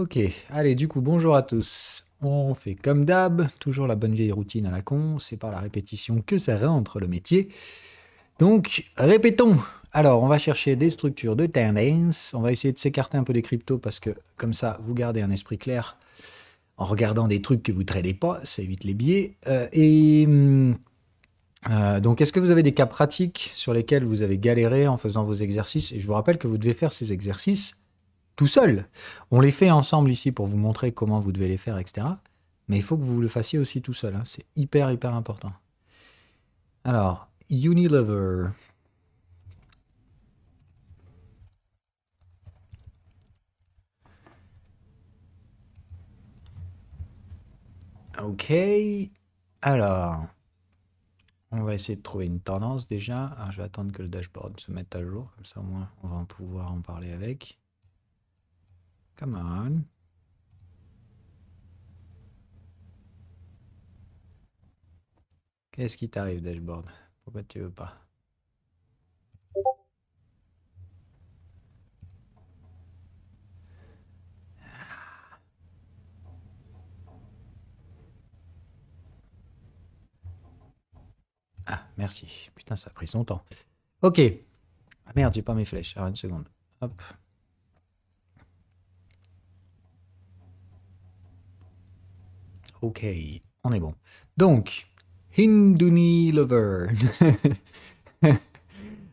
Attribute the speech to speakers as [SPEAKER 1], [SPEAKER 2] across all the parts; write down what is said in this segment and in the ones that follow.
[SPEAKER 1] Ok, allez, du coup, bonjour à tous. On fait comme d'hab, toujours la bonne vieille routine à la con, c'est par la répétition que ça rentre le métier. Donc, répétons. Alors, on va chercher des structures de tendance, on va essayer de s'écarter un peu des cryptos parce que comme ça, vous gardez un esprit clair en regardant des trucs que vous ne tradez pas, ça évite les biais. Donc, est-ce que vous avez des cas pratiques sur lesquels vous avez galéré en faisant vos exercices? Et je vous rappelle que vous devez faire ces exercices tout seul. On les fait ensemble ici pour vous montrer comment vous devez les faire, etc. Mais il faut que vous le fassiez aussi tout seul, hein. C'est hyper, hyper important. Alors, Unilever. Ok. Alors, on va essayer de trouver une tendance déjà. Alors, je vais attendre que le dashboard se mette à jour. Comme ça, au moins, on va pouvoir en parler avec. Come on. Qu'est-ce qui t'arrive, dashboard? Pourquoi tu veux pas? Ah, merci. Putain, ça a pris son temps. Ok. Ah merde, j'ai pas mes flèches. Alors, une seconde. Hop. Ok, on est bon. Donc, Hinduni Lover.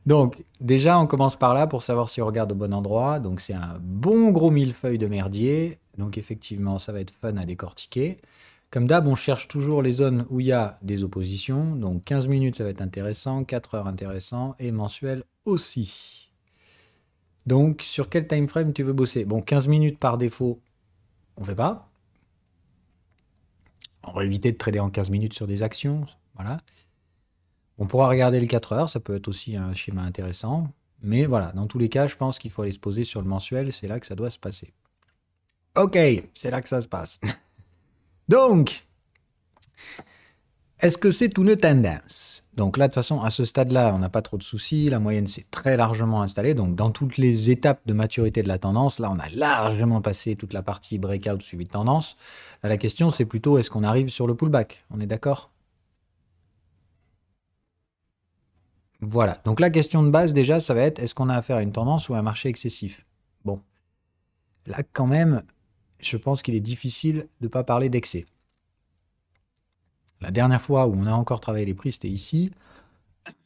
[SPEAKER 1] Donc, déjà, on commence par là pour savoir si on regarde au bon endroit. Donc, c'est un bon gros millefeuille de merdier. Donc, effectivement, ça va être fun à décortiquer. Comme d'hab, on cherche toujours les zones où il y a des oppositions. Donc, 15 minutes, ça va être intéressant. 4 heures, intéressant. Et mensuel aussi. Donc, sur quel time frame tu veux bosser? Bon, 15 minutes par défaut, on fait pas. On va éviter de trader en 15 minutes sur des actions. Voilà. On pourra regarder les 4 heures, ça peut être aussi un schéma intéressant. Mais voilà, dans tous les cas, je pense qu'il faut aller se poser sur le mensuel, c'est là que ça doit se passer. Ok, c'est là que ça se passe. Donc, est-ce que c'est une tendance? Donc là, de toute façon, à ce stade-là, on n'a pas trop de soucis. La moyenne s'est très largement installée. Donc, dans toutes les étapes de maturité de la tendance, là, on a largement passé toute la partie breakout suivi de tendance. Là, la question, c'est plutôt est-ce qu'on arrive sur le pullback? On est d'accord? Voilà. Donc la question de base, déjà, ça va être est-ce qu'on a affaire à une tendance ou à un marché excessif? Bon, là, quand même, je pense qu'il est difficile de ne pas parler d'excès. La dernière fois où on a encore travaillé les prix, c'était ici.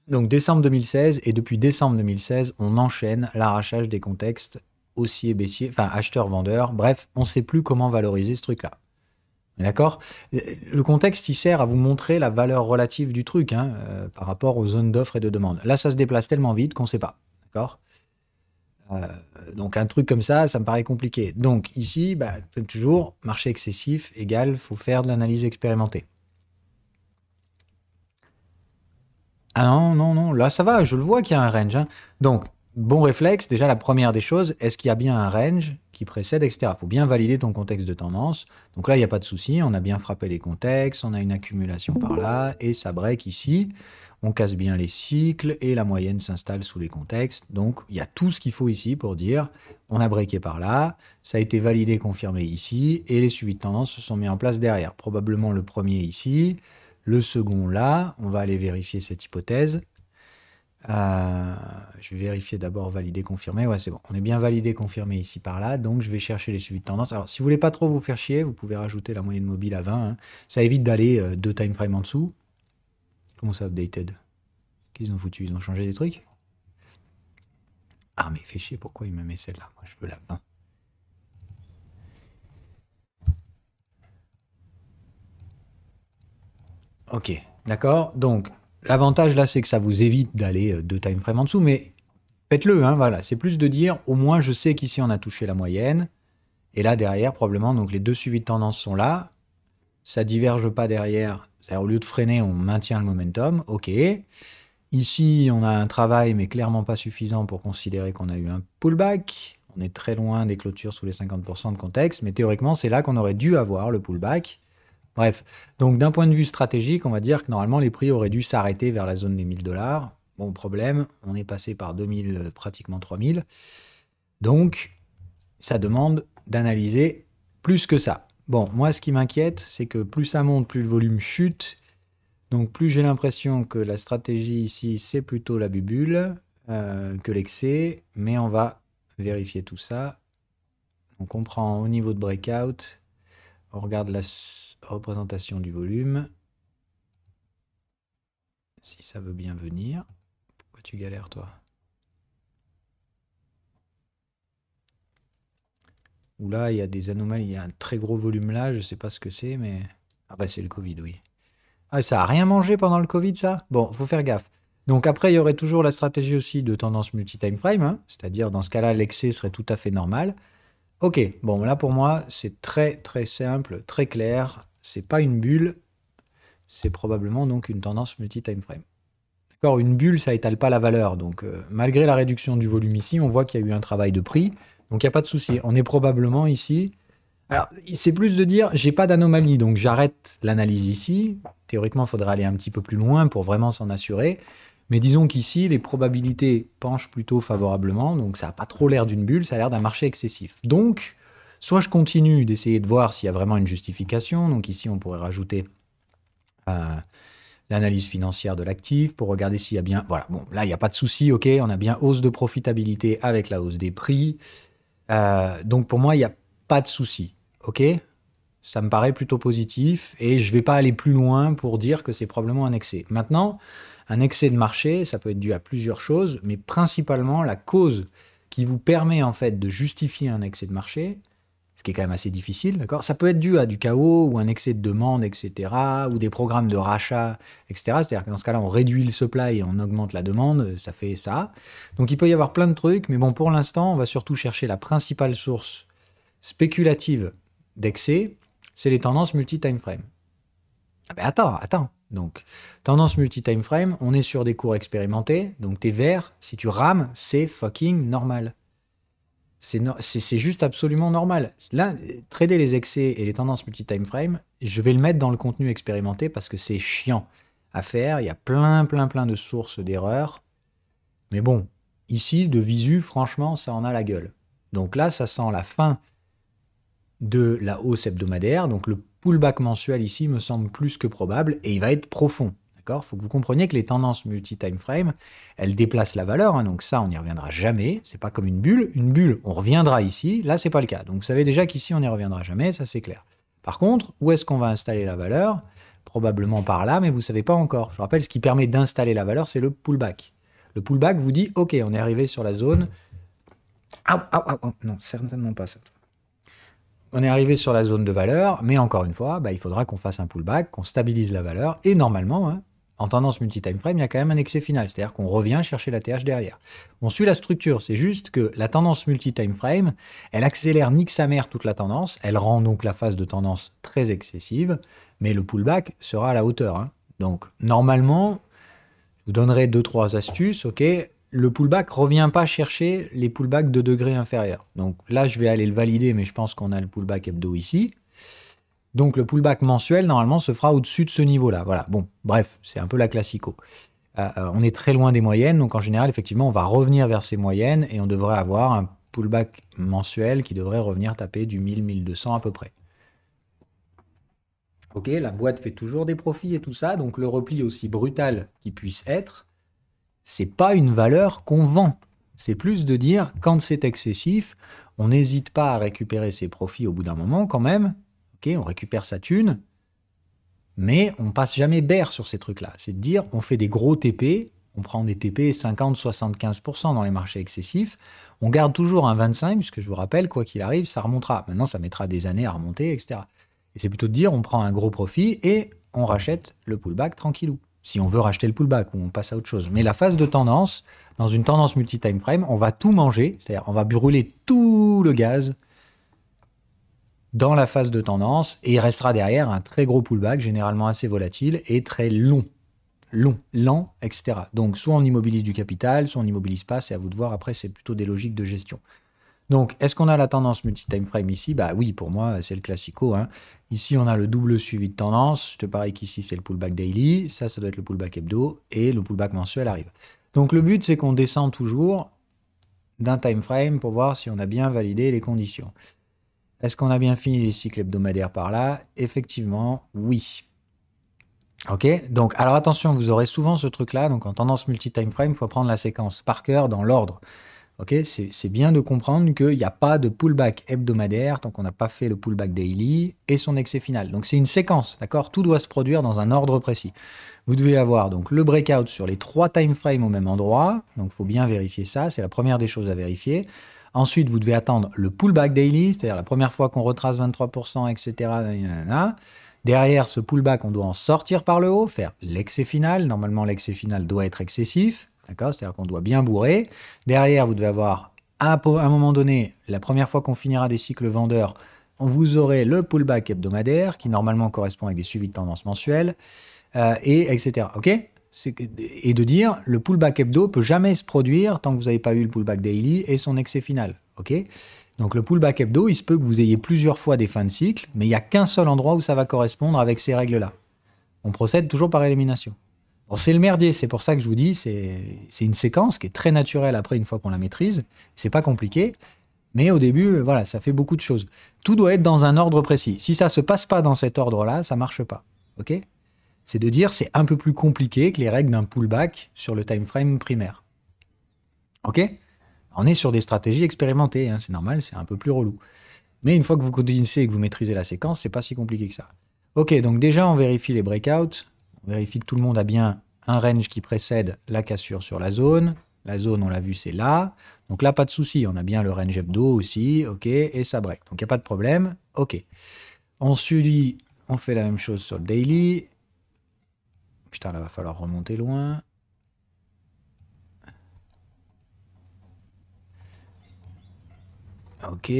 [SPEAKER 1] Donc décembre 2016, et depuis décembre 2016, on enchaîne l'arrachage des contextes haussiers, baissiers, enfin acheteurs-vendeurs. Bref, on ne sait plus comment valoriser ce truc-là. D'accord? Le contexte, il sert à vous montrer la valeur relative du truc, hein, par rapport aux zones d'offres et de demande. Là, ça se déplace tellement vite qu'on ne sait pas. D'accord? Euh, donc un truc comme ça me paraît compliqué. Donc ici, bah, toujours, marché excessif égale, faut faire de l'analyse expérimentée. Ah non, non, non, là ça va, je le vois qu'il y a un range, hein. Donc, bon réflexe, déjà la première des choses, est-ce qu'il y a bien un range qui précède, etc. Il faut bien valider ton contexte de tendance. Donc là, il n'y a pas de souci, on a bien frappé les contextes, on a une accumulation par là, et ça break ici. On casse bien les cycles, et la moyenne s'installe sous les contextes. Donc, il y a tout ce qu'il faut ici pour dire, on a breaké par là, ça a été validé, confirmé ici, et les suivis de tendance se sont mis en place derrière. Probablement le premier ici, le second là, on va aller vérifier cette hypothèse. Je vais vérifier d'abord valider, confirmer. Ouais, c'est bon. On est bien validé, confirmé ici par là. Donc, je vais chercher les suivis de tendance. Alors, si vous voulez pas trop vous faire chier, vous pouvez rajouter la moyenne mobile à 20, hein. Ça évite d'aller deux time frames en dessous. Comment ça, updated? Qu'est-ce qu'ils ont foutu? Ils ont changé des trucs? Ah, mais fait chier, pourquoi il me met celle-là? Moi, je veux la 20. Ok, d'accord. Donc, l'avantage là, c'est que ça vous évite d'aller deux time frames en dessous, mais faites-le, hein, voilà. C'est plus de dire, au moins, je sais qu'ici, on a touché la moyenne. Et là, derrière, probablement, donc les deux suivis de tendance sont là. Ça diverge pas derrière. C'est-à-dire, au lieu de freiner, on maintient le momentum. OK. Ici, on a un travail, mais clairement pas suffisant pour considérer qu'on a eu un pullback. On est très loin des clôtures sous les 50% de contexte, mais théoriquement, c'est là qu'on aurait dû avoir le pullback. Bref, donc d'un point de vue stratégique, on va dire que normalement, les prix auraient dû s'arrêter vers la zone des 1000 $. Bon, problème, on est passé par 2000, pratiquement 3000. Donc, ça demande d'analyser plus que ça. Bon, moi, ce qui m'inquiète, c'est que plus ça monte, plus le volume chute. Donc, plus j'ai l'impression que la stratégie ici, c'est plutôt la bubule que l'excès. Mais on va vérifier tout ça. Donc, on prend au niveau de breakout. On regarde la représentation du volume. Si ça veut bien venir. Pourquoi tu galères, toi? Où là, il y a des anomalies. Il y a un très gros volume là. Je ne sais pas ce que c'est, mais... Ah bah, c'est le Covid, oui. Ah, ça a rien mangé pendant le Covid, ça? Bon, faut faire gaffe. Donc après, il y aurait toujours la stratégie aussi de tendance multi-time frame, hein, c'est-à-dire dans ce cas-là, l'excès serait tout à fait normal. Ok, bon, là pour moi, c'est très très simple, très clair. C'est pas une bulle, c'est probablement donc une tendance multi-time frame. D'accord, une bulle, ça étale pas la valeur. Donc malgré la réduction du volume ici, on voit qu'il y a eu un travail de prix. Donc il n'y a pas de souci. On est probablement ici. Alors, c'est plus de dire, j'ai pas d'anomalie, donc j'arrête l'analyse ici. Théoriquement, il faudrait aller un petit peu plus loin pour vraiment s'en assurer. Mais disons qu'ici, les probabilités penchent plutôt favorablement, donc ça n'a pas trop l'air d'une bulle, ça a l'air d'un marché excessif. Donc, soit je continue d'essayer de voir s'il y a vraiment une justification, donc ici on pourrait rajouter l'analyse financière de l'actif pour regarder s'il y a bien... Voilà, bon, là il n'y a pas de souci, ok, on a bien hausse de profitabilité avec la hausse des prix. Donc pour moi, il n'y a pas de souci, ok? Ça me paraît plutôt positif et je ne vais pas aller plus loin pour dire que c'est probablement un excès. Maintenant, un excès de marché, ça peut être dû à plusieurs choses, mais principalement la cause qui vous permet en fait de justifier un excès de marché, ce qui est quand même assez difficile, d'accord? Ça peut être dû à du chaos ou un excès de demande, etc., ou des programmes de rachat, etc. C'est-à-dire que dans ce cas-là, on réduit le supply et on augmente la demande, ça fait ça. Donc il peut y avoir plein de trucs, mais bon, pour l'instant, on va surtout chercher la principale source spéculative d'excès, c'est les tendances multi-time frame. Ah ben attends. Donc, tendance multi-time frame, on est sur des cours expérimentés, donc t'es vert, si tu rames, c'est fucking normal. C'est juste absolument normal. Là, trader les excès et les tendances multi-time frame, je vais le mettre dans le contenu expérimenté parce que c'est chiant à faire, il y a plein de sources d'erreurs. Mais bon, ici, de visu, franchement, ça en a la gueule. Donc là, ça sent la fin de la hausse hebdomadaire, donc le pullback mensuel ici me semble plus que probable et il va être profond. D'accord ? Il faut que vous compreniez que les tendances multi-time frame, elles déplacent la valeur, hein, donc ça on n'y reviendra jamais, c'est pas comme une bulle. Une bulle, on reviendra ici, là c'est pas le cas. Donc vous savez déjà qu'ici on n'y reviendra jamais, ça c'est clair. Par contre, où est-ce qu'on va installer la valeur ? Probablement par là, mais vous savez pas encore. Je rappelle, ce qui permet d'installer la valeur, c'est le pullback. Le pullback vous dit, ok, on est arrivé sur la zone... Non, certainement pas ça. On est arrivé sur la zone de valeur, mais encore une fois, il faudra qu'on fasse un pullback, qu'on stabilise la valeur, et normalement, hein, en tendance multi-time frame, il y a quand même un excès final, c'est-à-dire qu'on revient chercher la TH derrière. On suit la structure, c'est juste que la tendance multi-time frame, elle accélère nique sa mère toute la tendance, elle rend donc la phase de tendance très excessive, mais le pullback sera à la hauteur. Hein. Donc, normalement, je vous donnerai 2-3 astuces, ok ? Le pullback ne revient pas chercher les pullbacks de degrés inférieurs. Donc là, je vais aller le valider, mais je pense qu'on a le pullback hebdo ici. Donc le pullback mensuel, normalement, se fera au-dessus de ce niveau-là. Voilà, bon, bref, c'est un peu la classico. On est très loin des moyennes, donc en général, effectivement, on va revenir vers ces moyennes et on devrait avoir un pullback mensuel qui devrait revenir taper du 1000-1200 à peu près. Ok, la boîte fait toujours des profits et tout ça, donc le repli aussi brutal qu'il puisse être, c'est pas une valeur qu'on vend. C'est plus de dire, quand c'est excessif, on n'hésite pas à récupérer ses profits au bout d'un moment quand même. Ok, on récupère sa thune, mais on passe jamais bear sur ces trucs-là. C'est de dire, on fait des gros TP, on prend des TP 50-75% dans les marchés excessifs, on garde toujours un 25, puisque je vous rappelle, quoi qu'il arrive, ça remontera. Maintenant, ça mettra des années à remonter, etc. Et c'est plutôt de dire, on prend un gros profit et on rachète le pullback tranquillou. Si on veut racheter le pullback ou on passe à autre chose. Mais la phase de tendance, dans une tendance multi-time frame, on va tout manger, c'est-à-dire on va brûler tout le gaz dans la phase de tendance et il restera derrière un très gros pullback, généralement assez volatile et très long, lent, etc. Donc soit on immobilise du capital, soit on n'immobilise pas, c'est à vous de voir, après c'est plutôt des logiques de gestion. Donc, est-ce qu'on a la tendance multi-time frame ici ? Bah oui, pour moi, c'est le classico. Hein. Ici, on a le double suivi de tendance. Je te parie qu'ici, c'est le pullback daily. Ça doit être le pullback hebdo. Et le pullback mensuel arrive. Donc, le but, c'est qu'on descend toujours d'un time frame pour voir si on a bien validé les conditions. Est-ce qu'on a bien fini les cycles hebdomadaires par là? Effectivement, oui. Ok, donc alors attention, vous aurez souvent ce truc-là, donc en tendance multi-time frame, il faut prendre la séquence par cœur dans l'ordre. Ok, c'est bien de comprendre qu'il n'y a pas de pullback hebdomadaire tant qu'on n'a pas fait le pullback daily et son excès final. Donc c'est une séquence, d'accord? Tout doit se produire dans un ordre précis. Vous devez avoir donc le breakout sur les 3 time frames au même endroit, donc il faut bien vérifier ça, c'est la première des choses à vérifier. Ensuite, vous devez attendre le pullback daily, c'est-à-dire la première fois qu'on retrace 23%, etc. Derrière ce pullback, on doit en sortir par le haut, faire l'excès final. Normalement, l'excès final doit être excessif, d'accord? C'est-à-dire qu'on doit bien bourrer. Derrière, vous devez avoir, à un moment donné, la première fois qu'on finira des cycles vendeurs, vous aurez le pullback hebdomadaire, qui normalement correspond avec des suivis de tendance mensuels, et etc. Ok? Et de dire, le pullback hebdo peut jamais se produire tant que vous n'avez pas eu le pullback daily et son excès final. Ok? Donc le pullback hebdo, il se peut que vous ayez plusieurs fois des fins de cycle, mais il n'y a qu'un seul endroit où ça va correspondre avec ces règles-là. On procède toujours par élimination. Bon, c'est le merdier, c'est pour ça que je vous dis, c'est une séquence qui est très naturelle après une fois qu'on la maîtrise. C'est pas compliqué, mais au début, voilà, ça fait beaucoup de choses. Tout doit être dans un ordre précis. Si ça se passe pas dans cet ordre-là, ça marche pas. Ok? C'est de dire c'est un peu plus compliqué que les règles d'un pullback sur le time frame primaire. Ok? On est sur des stratégies expérimentées, hein, c'est normal, c'est un peu plus relou. Mais une fois que vous connaissez et que vous maîtrisez la séquence, c'est pas si compliqué que ça. Ok, donc déjà on vérifie les breakouts, on vérifie que tout le monde a bien un range qui précède la cassure sur la zone. La zone, on l'a vu, c'est là. Donc là, pas de souci, on a bien le range hebdo aussi, ok, et ça break. Donc il n'y a pas de problème, ok. Ensuite, on fait la même chose sur le daily. Putain, là, va falloir remonter loin. Ok,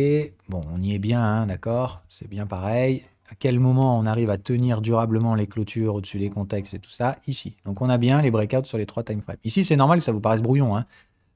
[SPEAKER 1] bon, on y est bien, hein, d'accord, c'est bien pareil. À quel moment on arrive à tenir durablement les clôtures au-dessus des contextes et tout ça? Ici. Donc on a bien les breakouts sur les 3 time frames. Ici, c'est normal que ça vous paraisse brouillon, hein.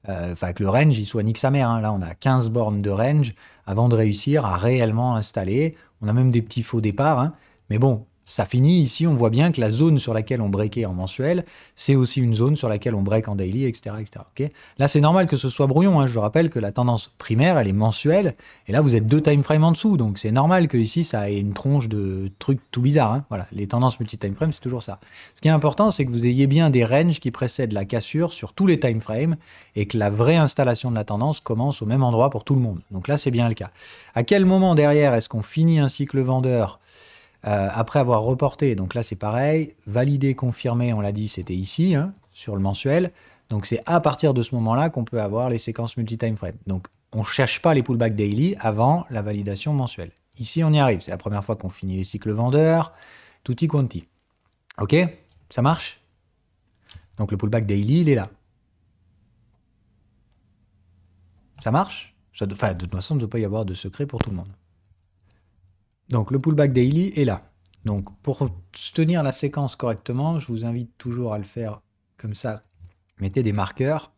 [SPEAKER 1] Enfin, que le range, il soit nique sa mère, hein. Là, on a 15 bornes de range avant de réussir à réellement installer. On a même des petits faux départs, hein. Mais bon, ça finit ici, on voit bien que la zone sur laquelle on breakait en mensuel, c'est aussi une zone sur laquelle on break en daily, etc. etc. Okay, là, c'est normal que ce soit brouillon, hein. Je vous rappelle que la tendance primaire, elle est mensuelle, et là, vous êtes 2 time frames en dessous, donc c'est normal que ici ça ait une tronche de trucs tout bizarres, hein. Voilà, les tendances multi-time frame, c'est toujours ça. Ce qui est important, c'est que vous ayez bien des ranges qui précèdent la cassure sur tous les time frames, et que la vraie installation de la tendance commence au même endroit pour tout le monde. Donc là, c'est bien le cas. À quel moment derrière est-ce qu'on finit un cycle vendeur après avoir reporté? Donc là, c'est pareil. Validé, confirmé, on l'a dit, c'était ici, hein, sur le mensuel. Donc c'est à partir de ce moment-là qu'on peut avoir les séquences multi-time frame. Donc on ne cherche pas les pullbacks daily avant la validation mensuelle. Ici, on y arrive. C'est la première fois qu'on finit les cycles vendeurs. Tutti quanti. Ok? Ça marche? Donc le pullback daily, il est là. Ça marche? Enfin, de toute façon, il ne doit pas y avoir de secret pour tout le monde. Donc le pullback daily est là. Donc pour tenir la séquence correctement, je vous invite toujours à le faire comme ça. Mettez des marqueurs.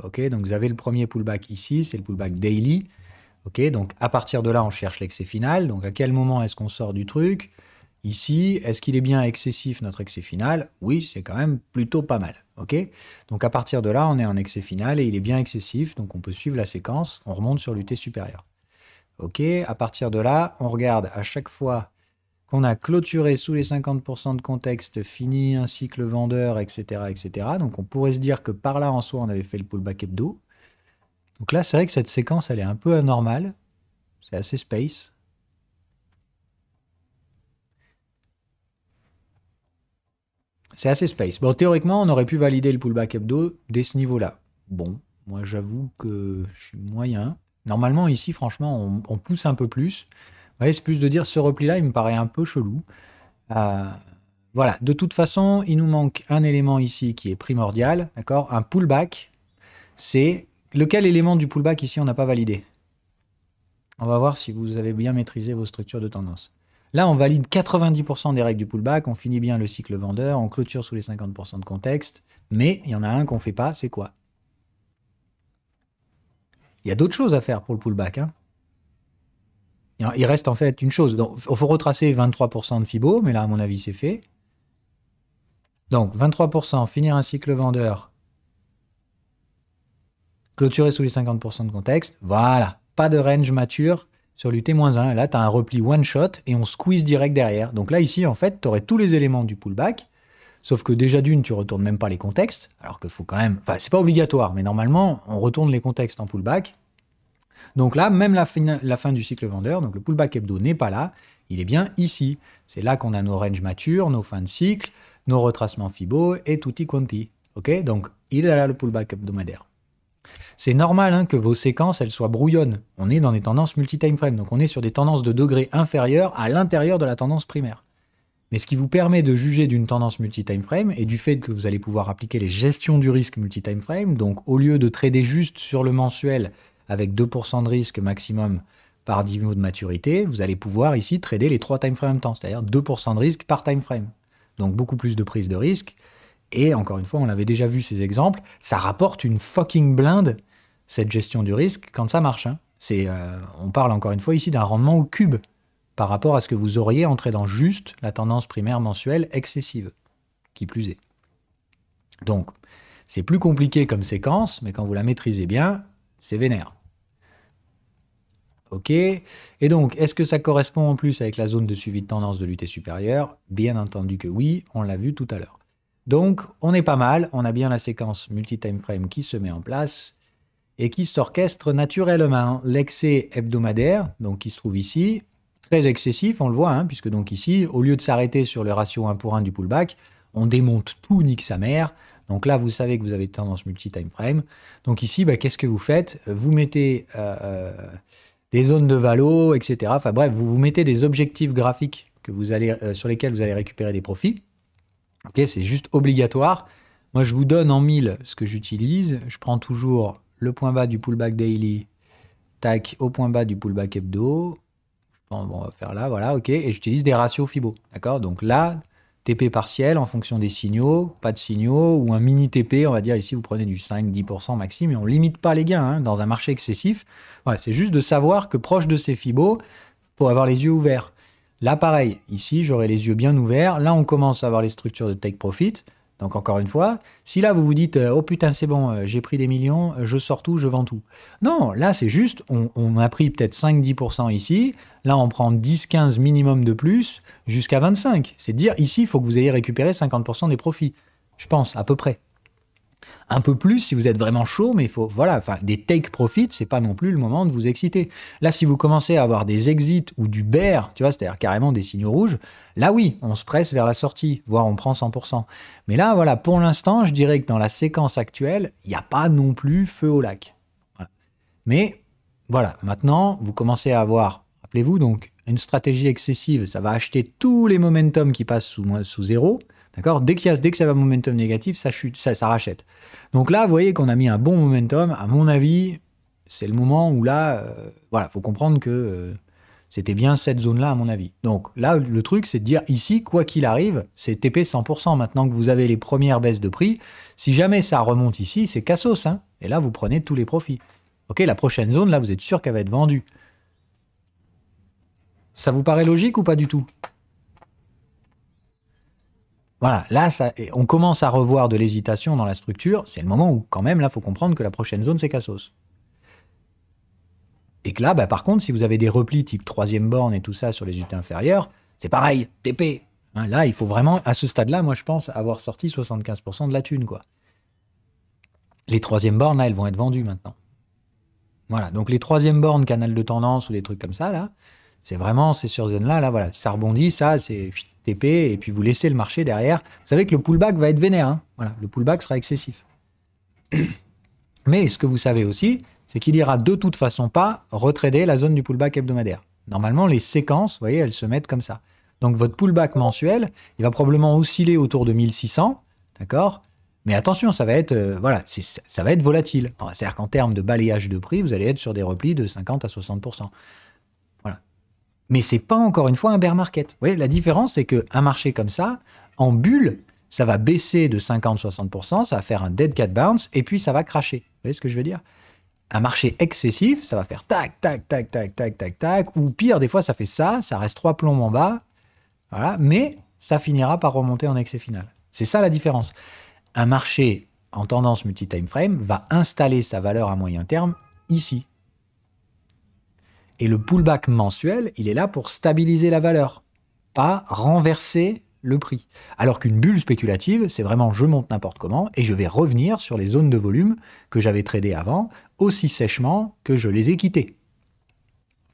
[SPEAKER 1] Ok, donc vous avez le premier pullback ici, c'est le pullback daily. Ok, donc à partir de là, on cherche l'excès final. Donc à quel moment est-ce qu'on sort du truc? Ici, est-ce qu'il est bien excessif notre excès final? Oui, c'est quand même plutôt pas mal. Ok, donc à partir de là, on est en excès final et il est bien excessif. Donc on peut suivre la séquence. On remonte sur l'UT supérieur. Ok, à partir de là, on regarde à chaque fois qu'on a clôturé sous les 50% de contexte, fini un cycle vendeur, etc., etc. Donc on pourrait se dire que par là en soi, on avait fait le pullback hebdo. Donc là, c'est vrai que cette séquence, elle est un peu anormale. C'est assez space. C'est assez space. Bon, théoriquement, on aurait pu valider le pullback hebdo dès ce niveau-là. Bon, moi j'avoue que je suis moyen. Normalement, ici, franchement, on pousse un peu plus. Vous voyez, c'est plus de dire ce repli-là, il me paraît un peu chelou. Voilà, de toute façon, il nous manque un élément ici qui est primordial, d'accord? Un pullback, c'est... Lequel élément du pullback ici on n'a pas validé? On va voir si vous avez bien maîtrisé vos structures de tendance. Là, on valide 90% des règles du pullback, on finit bien le cycle vendeur, on clôture sous les 50% de contexte, mais il y en a un qu'on ne fait pas, c'est quoi? Il y a d'autres choses à faire pour le pullback, hein. Il reste en fait une chose. Donc, il faut retracer 23% de Fibo, mais là, à mon avis, c'est fait. Donc, 23%, finir un cycle vendeur, clôturer sous les 50% de contexte. Voilà, pas de range mature, sur l'UT-1. Là, tu as un repli one shot et on squeeze direct derrière. Donc là, ici, en fait, tu aurais tous les éléments du pullback. Sauf que déjà d'une, tu retournes même pas les contextes, alors qu'il faut quand même... Enfin, c'est pas obligatoire, mais normalement, on retourne les contextes en pullback. Donc là, même la fin du cycle vendeur, donc le pullback hebdo n'est pas là, il est bien ici. C'est là qu'on a nos ranges matures, nos fins de cycle, nos retracements Fibo et tutti quanti. Ok, donc il est là le pullback hebdomadaire. C'est normal hein, que vos séquences elles soient brouillonnes. On est dans des tendances multi-time frame, donc on est sur des tendances de degrés inférieurs à l'intérieur de la tendance primaire. Mais ce qui vous permet de juger d'une tendance multi-time frame et du fait que vous allez pouvoir appliquer les gestions du risque multi-time frame, donc au lieu de trader juste sur le mensuel avec 2% de risque maximum par niveau de maturité, vous allez pouvoir ici trader les 3 time frames en même temps, c'est-à-dire 2% de risque par time frame. Donc beaucoup plus de prise de risque. Et encore une fois, on avait déjà vu ces exemples, ça rapporte une fucking blinde, cette gestion du risque, quand ça marche. Hein. On parle encore une fois ici d'un rendement au cube par rapport à ce que vous auriez en tradant juste la tendance primaire mensuelle excessive, qui plus est. Donc, c'est plus compliqué comme séquence, mais quand vous la maîtrisez bien, c'est vénère. Ok. Et donc, est-ce que ça correspond en plus avec la zone de suivi de tendance de l'UT supérieure? Bien entendu que oui, on l'a vu tout à l'heure. Donc, on est pas mal, on a bien la séquence multi-time frame qui se met en place et qui s'orchestre naturellement. L'excès hebdomadaire, donc qui se trouve ici, très excessif, on le voit, hein, puisque donc ici, au lieu de s'arrêter sur le ratio 1:1 du pullback, on démonte tout, nique sa mère. Donc là, vous savez que vous avez tendance multi-time frame. Donc ici, bah, qu'est-ce que vous faites? Vous mettez des zones de valo, etc. Enfin bref, vous mettez des objectifs graphiques que vous allez, sur lesquels vous allez récupérer des profits. Okay, c'est juste obligatoire. Moi, je vous donne en 1000 ce que j'utilise. Je prends toujours le point bas du pullback daily, tac, au point bas du pullback hebdo. Bon, on va faire là, voilà, ok. Et j'utilise des ratios Fibo, d'accord? Donc là, TP partiel en fonction des signaux, pas de signaux, ou un mini TP, on va dire ici, vous prenez du 5-10% maximum, et on ne limite pas les gains hein, dans un marché excessif. Voilà, c'est juste de savoir que proche de ces Fibo, pour avoir les yeux ouverts. Là, pareil, ici, j'aurai les yeux bien ouverts. Là, on commence à avoir les structures de take profit. Donc, encore une fois, si là, vous vous dites « Oh putain, c'est bon, j'ai pris des millions, je sors tout, je vends tout. » Non, là, c'est juste, on a pris peut-être 5-10% ici. Là, on prend 10-15 minimum de plus jusqu'à 25. C'est de dire, ici, il faut que vous ayez récupéré 50% des profits. Je pense, à peu près. Un peu plus si vous êtes vraiment chaud, mais il faut, voilà, enfin, des take profit, c'est pas non plus le moment de vous exciter. Là, si vous commencez à avoir des exits ou du bear, tu vois, c'est-à-dire carrément des signaux rouges, là oui, on se presse vers la sortie, voire on prend 100%. Mais là, voilà, pour l'instant, je dirais que dans la séquence actuelle, il n'y a pas non plus feu au lac. Voilà. Mais voilà, maintenant, vous commencez à avoir, rappelez-vous donc, une stratégie excessive, ça va acheter tous les momentum qui passent sous zéro. D'accord? Dès que ça va momentum négatif, ça chute, ça rachète. Donc là, vous voyez qu'on a mis un bon momentum. À mon avis, c'est le moment où là, voilà, faut comprendre que c'était bien cette zone-là, à mon avis. Donc là, le truc, c'est de dire ici, quoi qu'il arrive, c'est TP 100%. Maintenant que vous avez les premières baisses de prix, si jamais ça remonte ici, c'est cassos, hein. Et là, vous prenez tous les profits. Ok, la prochaine zone, là, vous êtes sûr qu'elle va être vendue. Ça vous paraît logique ou pas du tout? Voilà, là, on commence à revoir de l'hésitation dans la structure. C'est le moment où, quand même, là, il faut comprendre que la prochaine zone, c'est cassos. Et que là, bah, par contre, si vous avez des replis type troisième borne et tout ça sur les unités inférieures, c'est pareil, TP. Hein, là, il faut vraiment, à ce stade-là, moi, je pense avoir sorti 75% de la thune, quoi. Les troisième bornes, là, elles vont être vendues maintenant. Voilà, donc les troisième bornes, canal de tendance ou des trucs comme ça, là, c'est vraiment ces sur-zones-là, là, voilà, ça rebondit, ça, c'est TP, et puis vous laissez le marché derrière. Vous savez que le pullback va être vénère, hein. Voilà, le pullback sera excessif. Mais ce que vous savez aussi, c'est qu'il ira de toute façon pas retrader la zone du pullback hebdomadaire. Normalement, les séquences, vous voyez, elles se mettent comme ça. Donc votre pullback mensuel, il va probablement osciller autour de 1600, d'accord? Mais attention, ça va être, voilà, ça va être volatile. C'est-à-dire qu'en termes de balayage de prix, vous allez être sur des replis de 50 à 60%. Voilà. Mais c'est pas encore une fois un bear market. Vous voyez, la différence, c'est qu'un marché comme ça, en bulle, ça va baisser de 50-60%, ça va faire un dead cat bounce, et puis ça va cracher. Vous voyez ce que je veux dire? Un marché excessif, ça va faire tac, tac, tac, tac, tac, tac, tac, ou pire, des fois, ça fait ça reste 3 plombs en bas, voilà, mais ça finira par remonter en excès final. C'est ça la différence. Un marché en tendance multi-time frame va installer sa valeur à moyen terme ici. Et le pullback mensuel, il est là pour stabiliser la valeur, pas renverser le prix. Alors qu'une bulle spéculative, c'est vraiment je monte n'importe comment et je vais revenir sur les zones de volume que j'avais tradées avant, aussi sèchement que je les ai quittées.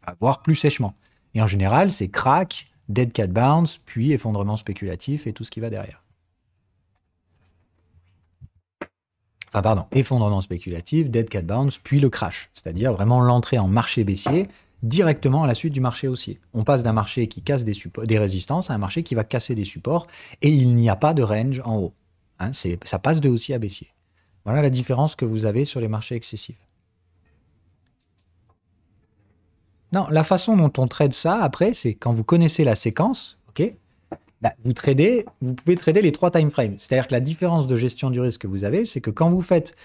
[SPEAKER 1] Enfin, voire plus sèchement. Et en général, c'est crack, dead cat bounce, puis effondrement spéculatif et tout ce qui va derrière. Enfin, pardon, effondrement spéculatif, dead cat bounce, puis le crash, c'est-à-dire vraiment l'entrée en marché baissier directement à la suite du marché haussier. On passe d'un marché qui casse des résistances à un marché qui va casser des supports et il n'y a pas de range en haut. Hein, ça passe de haussier à baissier. Voilà la différence que vous avez sur les marchés excessifs. Non, la façon dont on trade ça, après, c'est quand vous connaissez la séquence, ok, bah, vous pouvez trader les 3 time frames. C'est-à-dire que la différence de gestion du risque que vous avez, c'est que quand vous faites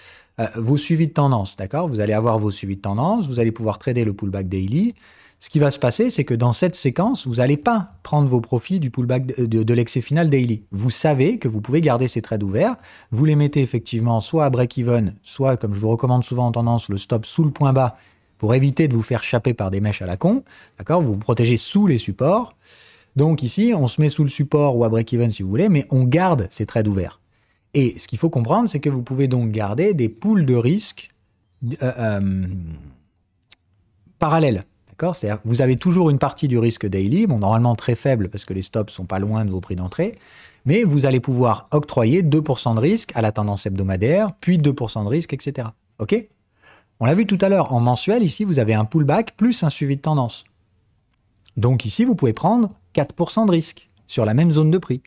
[SPEAKER 1] vos suivis de tendance, d'accord, vous allez avoir vos suivis de tendance, vous allez pouvoir trader le pullback daily. Ce qui va se passer, c'est que dans cette séquence, vous n'allez pas prendre vos profits du pullback de l'excès final daily. Vous savez que vous pouvez garder ces trades ouverts. Vous les mettez effectivement soit à break-even, soit, comme je vous recommande souvent en tendance, le stop sous le point bas pour éviter de vous faire chapper par des mèches à la con. D'accord, vous vous protégez sous les supports. Donc ici, on se met sous le support ou à break-even si vous voulez, mais on garde ces trades ouverts. Et ce qu'il faut comprendre, c'est que vous pouvez donc garder des pools de risques parallèles. D'accord ? C'est-à-dire que vous avez toujours une partie du risque daily, bon, normalement très faible parce que les stops sont pas loin de vos prix d'entrée, mais vous allez pouvoir octroyer 2% de risque à la tendance hebdomadaire, puis 2% de risque, etc. OK ? On l'a vu tout à l'heure, en mensuel, ici, vous avez un pullback plus un suivi de tendance. Donc ici, vous pouvez prendre 4% de risque sur la même zone de prix.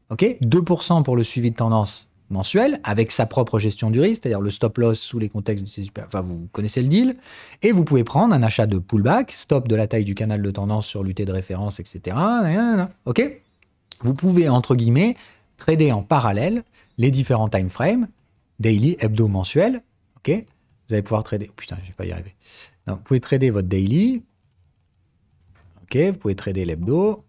[SPEAKER 1] OK ? 2% pour le suivi de tendance mensuel, avec sa propre gestion du risque, c'est-à-dire le stop loss sous les contextes de ces super... Enfin, vous connaissez le deal. Et vous pouvez prendre un achat de pullback, stop de la taille du canal de tendance sur l'UT de référence, etc. OK ? Vous pouvez, entre guillemets, trader en parallèle les différents time frames, daily, hebdo, mensuel. OK ? Vous allez pouvoir trader... Oh, putain, je vais pas y arriver. Non, vous pouvez trader votre daily. OK ? Vous pouvez trader l'hebdo.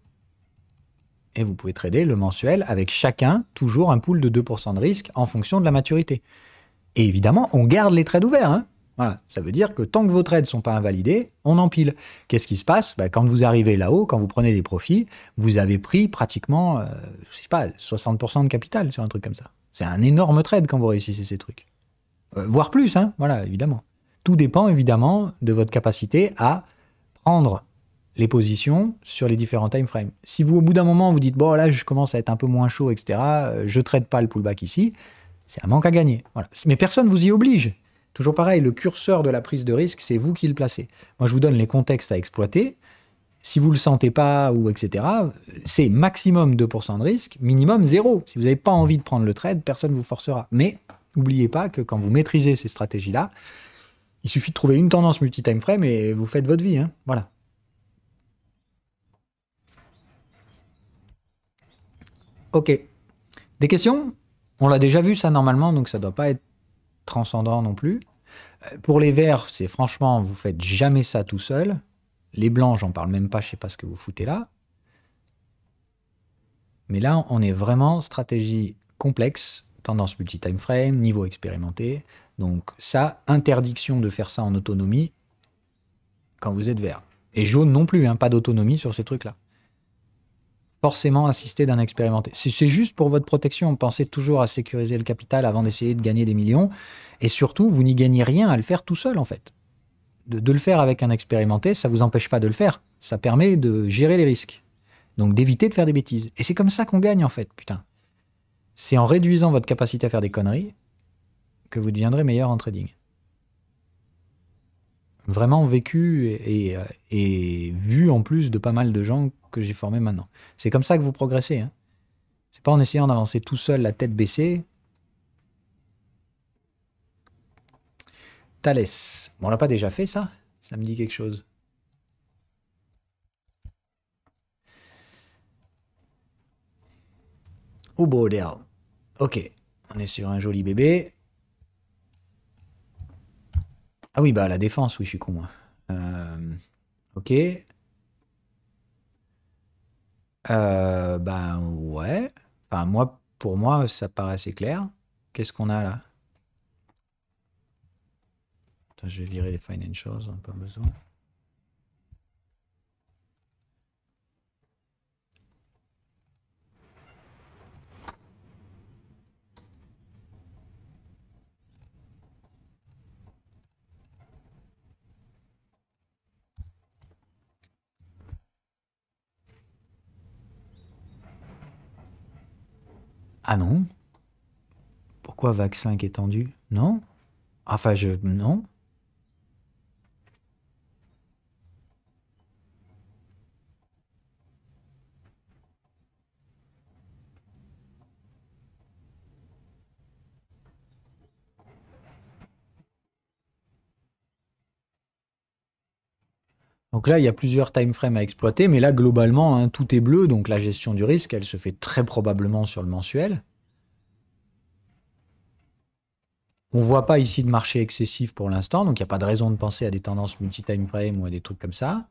[SPEAKER 1] Et vous pouvez trader le mensuel avec chacun toujours un pool de 2% de risque en fonction de la maturité. Et évidemment, on garde les trades ouverts. Hein. Voilà. Ça veut dire que tant que vos trades ne sont pas invalidés, on empile. Qu'est-ce qui se passe ? Quand vous arrivez là-haut, quand vous prenez des profits, vous avez pris pratiquement, je sais pas, 60% de capital sur un truc comme ça. C'est un énorme trade quand vous réussissez ces trucs. Voire plus, hein. Voilà, évidemment. Tout dépend évidemment de votre capacité à prendre les positions sur les différents time frames. Si vous, au bout d'un moment, vous dites « Bon, là, je commence à être un peu moins chaud, etc. Je ne trade pas le pullback ici », c'est un manque à gagner. Voilà. Mais personne ne vous y oblige. Toujours pareil, le curseur de la prise de risque, c'est vous qui le placez. Moi, je vous donne les contextes à exploiter. Si vous ne le sentez pas, ou etc., c'est maximum 2% de risque, minimum 0. Si vous n'avez pas envie de prendre le trade, personne ne vous forcera. Mais n'oubliez pas que quand vous maîtrisez ces stratégies-là, il suffit de trouver une tendance multi-time frame et vous faites votre vie. Hein. Voilà. Ok. Des questions ? On l'a déjà vu ça normalement, donc ça ne doit pas être transcendant non plus. Pour les verts, c'est franchement, vous faites jamais ça tout seul. Les blancs, j'en parle même pas, je sais pas ce que vous foutez là. Mais là, on est vraiment stratégie complexe, tendance multi-time frame, niveau expérimenté. Donc ça, interdiction de faire ça en autonomie quand vous êtes vert. Et jaune non plus, hein, pas d'autonomie sur ces trucs-là. Forcément assister d'un expérimenté. C'est juste pour votre protection. Pensez toujours à sécuriser le capital avant d'essayer de gagner des millions. Et surtout, vous n'y gagnez rien à le faire tout seul, en fait. De le faire avec un expérimenté, ça ne vous empêche pas de le faire. Ça permet de gérer les risques. Donc d'éviter de faire des bêtises. Et c'est comme ça qu'on gagne, en fait, putain. C'est en réduisant votre capacité à faire des conneries que vous deviendrez meilleur en trading. Vraiment vécu et vu en plus de pas mal de gens que j'ai formés maintenant. C'est comme ça que vous progressez. Hein. C'est pas en essayant d'avancer tout seul, la tête baissée. Thalès. Bon, on l'a pas déjà fait, ça ? Ça me dit quelque chose. Oh bordel. Ok. On est sur un joli bébé. Ah oui, bah la défense, oui, je suis con, moi. Ok. Ben ouais. Enfin, moi, pour moi, ça paraît assez clair. Qu'est-ce qu'on a là ? Attends, je vais virer les financials, on n'a pas besoin. Ah non? Pourquoi VAC 5 étendu? Non? Enfin, non. Donc là, il y a plusieurs time frames à exploiter, mais là, globalement, hein, tout est bleu, donc la gestion du risque, elle se fait très probablement sur le mensuel. On ne voit pas ici de marché excessif pour l'instant, donc il n'y a pas de raison de penser à des tendances multi-time frame ou à des trucs comme ça.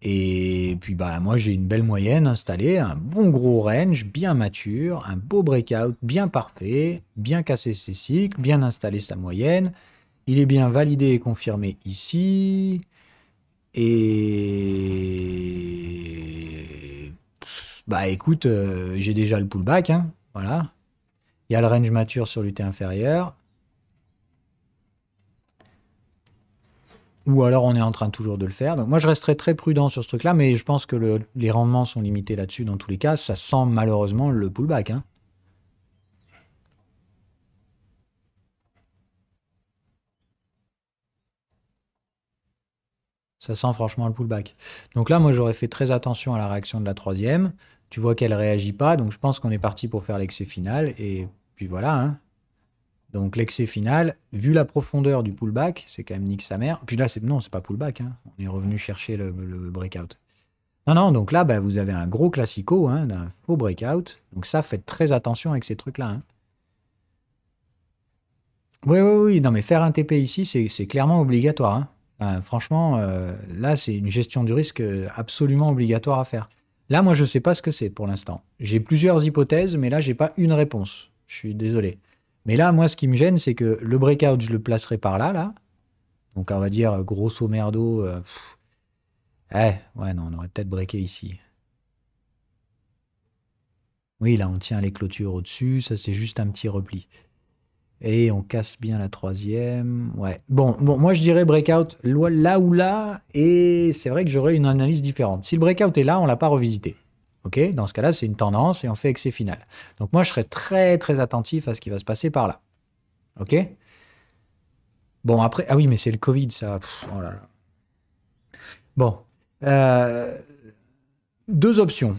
[SPEAKER 1] Et puis bah moi j'ai une belle moyenne installée, un bon gros range, bien mature, un beau breakout, bien parfait, bien cassé ses cycles, bien installé sa moyenne. Il est bien validé et confirmé ici. Et bah écoute, j'ai déjà le pullback, hein, voilà. Il y a le range mature sur l'UT inférieur. Ou alors on est en train toujours de le faire. Donc moi je resterai très prudent sur ce truc-là, mais je pense que les rendements sont limités là-dessus dans tous les cas. Ça sent malheureusement le pullback, hein. Ça sent franchement le pullback. Donc là, moi j'aurais fait très attention à la réaction de la troisième. Tu vois qu'elle réagit pas, donc je pense qu'on est parti pour faire l'excès final. Et puis voilà, hein. Donc l'excès final, vu la profondeur du pullback, c'est quand même nique sa mère. Puis là, non, c'est pas pullback, hein. On est revenu chercher le breakout. Non, non, donc là, bah, vous avez un gros classico, hein, d'un faux breakout. Donc ça, faites très attention avec ces trucs-là, hein. Oui, oui, oui, non, mais faire un TP ici, c'est clairement obligatoire, hein. Enfin, franchement, là, c'est une gestion du risque absolument obligatoire à faire. Là, moi, je ne sais pas ce que c'est pour l'instant. J'ai plusieurs hypothèses, mais là, j'ai pas une réponse. Je suis désolé. Mais là, moi, ce qui me gêne, c'est que le breakout, je le placerai par là, là. Donc, on va dire, grosso merdo. Ouais, non, on aurait peut-être breaké ici. Oui, là, on tient les clôtures au-dessus. Ça, c'est juste un petit repli. Et on casse bien la troisième. Ouais. Bon, moi je dirais breakout là ou là. Et c'est vrai que j'aurais une analyse différente. Si le breakout est là, on ne l'a pas revisité. Ok. Dans ce cas-là, c'est une tendance et on fait excès final. Donc moi, je serais très très attentif à ce qui va se passer par là. Ok. Bon, après. Ah oui, mais c'est le Covid, ça. Oh là là. Bon. Deux options.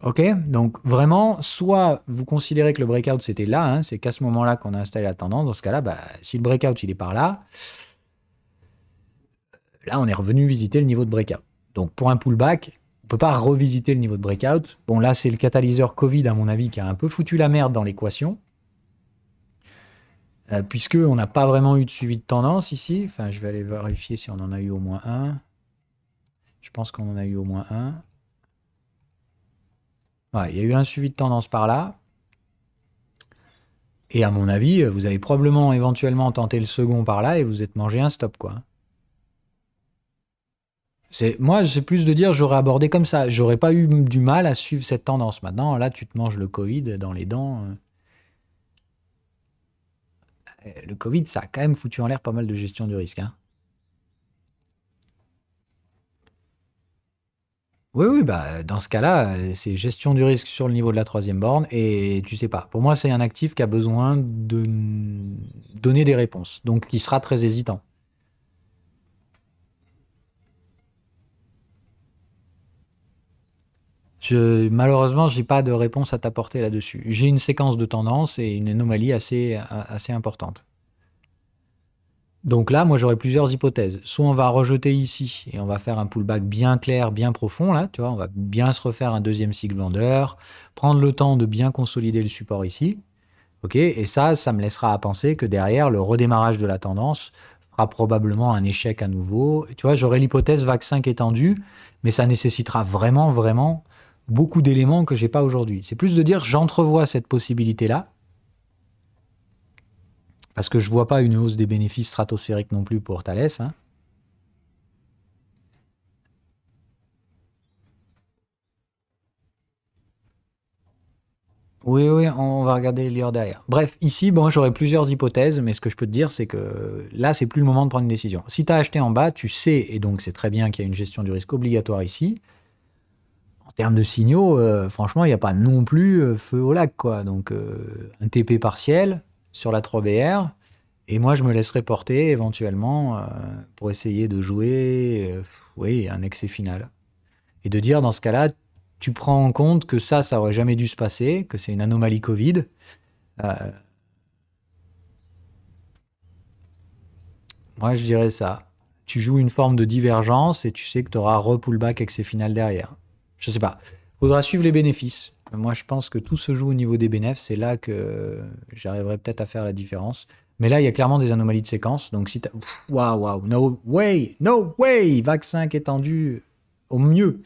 [SPEAKER 1] Ok, donc vraiment, soit vous considérez que le breakout c'était là, hein, c'est qu'à ce moment-là qu'on a installé la tendance. Dans ce cas-là, bah, si le breakout il est par là, là on est revenu visiter le niveau de breakout. Donc pour un pullback, on ne peut pas revisiter le niveau de breakout. Bon là c'est le catalyseur Covid à mon avis qui a un peu foutu la merde dans l'équation. Puisqu'on n'a pas vraiment eu de suivi de tendance ici. Enfin je vais aller vérifier si on en a eu au moins un. Je pense qu'on en a eu au moins un. Ouais, il y a eu un suivi de tendance par là. Et à mon avis, vous avez probablement éventuellement tenté le second par là et vous êtes mangé un stop, quoi. Moi, c'est plus de dire j'aurais abordé comme ça. J'aurais pas eu du mal à suivre cette tendance. Maintenant, là, tu te manges le Covid dans les dents. Le Covid, ça a quand même foutu en l'air pas mal de gestion du risque, hein. Oui, oui, bah, dans ce cas-là, c'est gestion du risque sur le niveau de la troisième borne et tu sais pas. Pour moi, c'est un actif qui a besoin de donner des réponses, donc qui sera très hésitant. Malheureusement, j'ai pas de réponse à t'apporter là-dessus. J'ai une séquence de tendance et une anomalie assez importante. Donc là, moi, j'aurais plusieurs hypothèses. Soit on va rejeter ici et on va faire un pullback bien clair, bien profond, là, tu vois, on va bien se refaire un deuxième cycle vendeur, prendre le temps de bien consolider le support ici, ok, et ça me laissera à penser que derrière, le redémarrage de la tendance fera probablement un échec à nouveau. Tu vois, j'aurais l'hypothèse VAC 5 étendue, mais ça nécessitera vraiment, vraiment beaucoup d'éléments que j'ai pas aujourd'hui. C'est plus de dire, j'entrevois cette possibilité-là, Parce que je vois pas une hausse des bénéfices stratosphériques non plus pour Thales. Hein. Oui, oui, on va regarder l'heure derrière. Bref, ici, bon, j'aurais plusieurs hypothèses, mais ce que je peux te dire, c'est que là, c'est plus le moment de prendre une décision. Si tu as acheté en bas, tu sais, et donc c'est très bien qu'il y a une gestion du risque obligatoire ici. En termes de signaux, franchement, il n'y a pas non plus feu au lac, quoi. Donc, un TP partiel sur la 3BR, et moi, je me laisserai porter éventuellement pour essayer de jouer, oui, un excès final. Et de dire, dans ce cas-là, tu prends en compte que ça aurait jamais dû se passer, que c'est une anomalie Covid. Euh, Moi, je dirais ça. Tu joues une forme de divergence et tu sais que tu auras re-pullback excès final derrière. Je sais pas. Faudra suivre les bénéfices. Moi, je pense que tout se joue au niveau des bénéfices. C'est là que j'arriverai peut-être à faire la différence. Mais là, il y a clairement des anomalies de séquence. Donc, si tu waouh, waouh, no way, vaccin qui est tendu au mieux.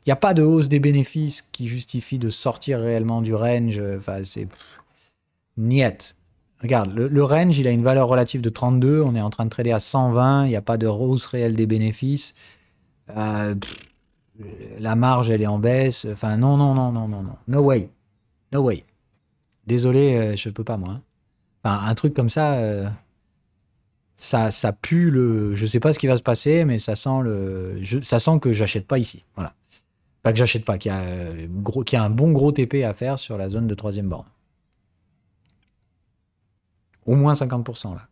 [SPEAKER 1] Il n'y a pas de hausse des bénéfices qui justifie de sortir réellement du range. Enfin, c'est niet. Regarde, le range, il a une valeur relative de 32. On est en train de trader à 120. Il n'y a pas de hausse réelle des bénéfices. Euh, la marge, elle est en baisse. Enfin, non, non, non, non, non, non. No way. No way. Désolé, je peux pas, moi. Hein. Enfin, un truc comme ça, ça pue le. Je sais pas ce qui va se passer, mais ça sent ça sent que j'achète pas ici. Voilà. Pas que j'achète pas, qu'il y a un bon gros TP à faire sur la zone de troisième borne. Au moins 50% là.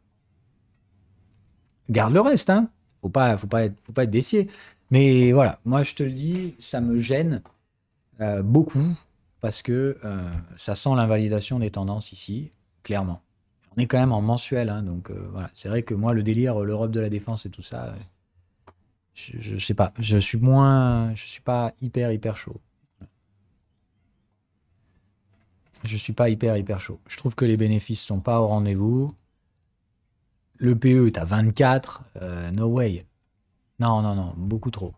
[SPEAKER 1] Garde le reste, hein. Faut pas être baissier. Mais voilà, moi je te le dis, ça me gêne beaucoup parce que ça sent l'invalidation des tendances ici, clairement. On est quand même en mensuel, hein, donc voilà. C'est vrai que moi le délire, l'Europe de la défense et tout ça, je sais pas. Je suis pas hyper chaud. Je suis pas hyper chaud. Je trouve que les bénéfices sont pas au rendez-vous. Le PE est à 24. No way. Non, non, non, beaucoup trop.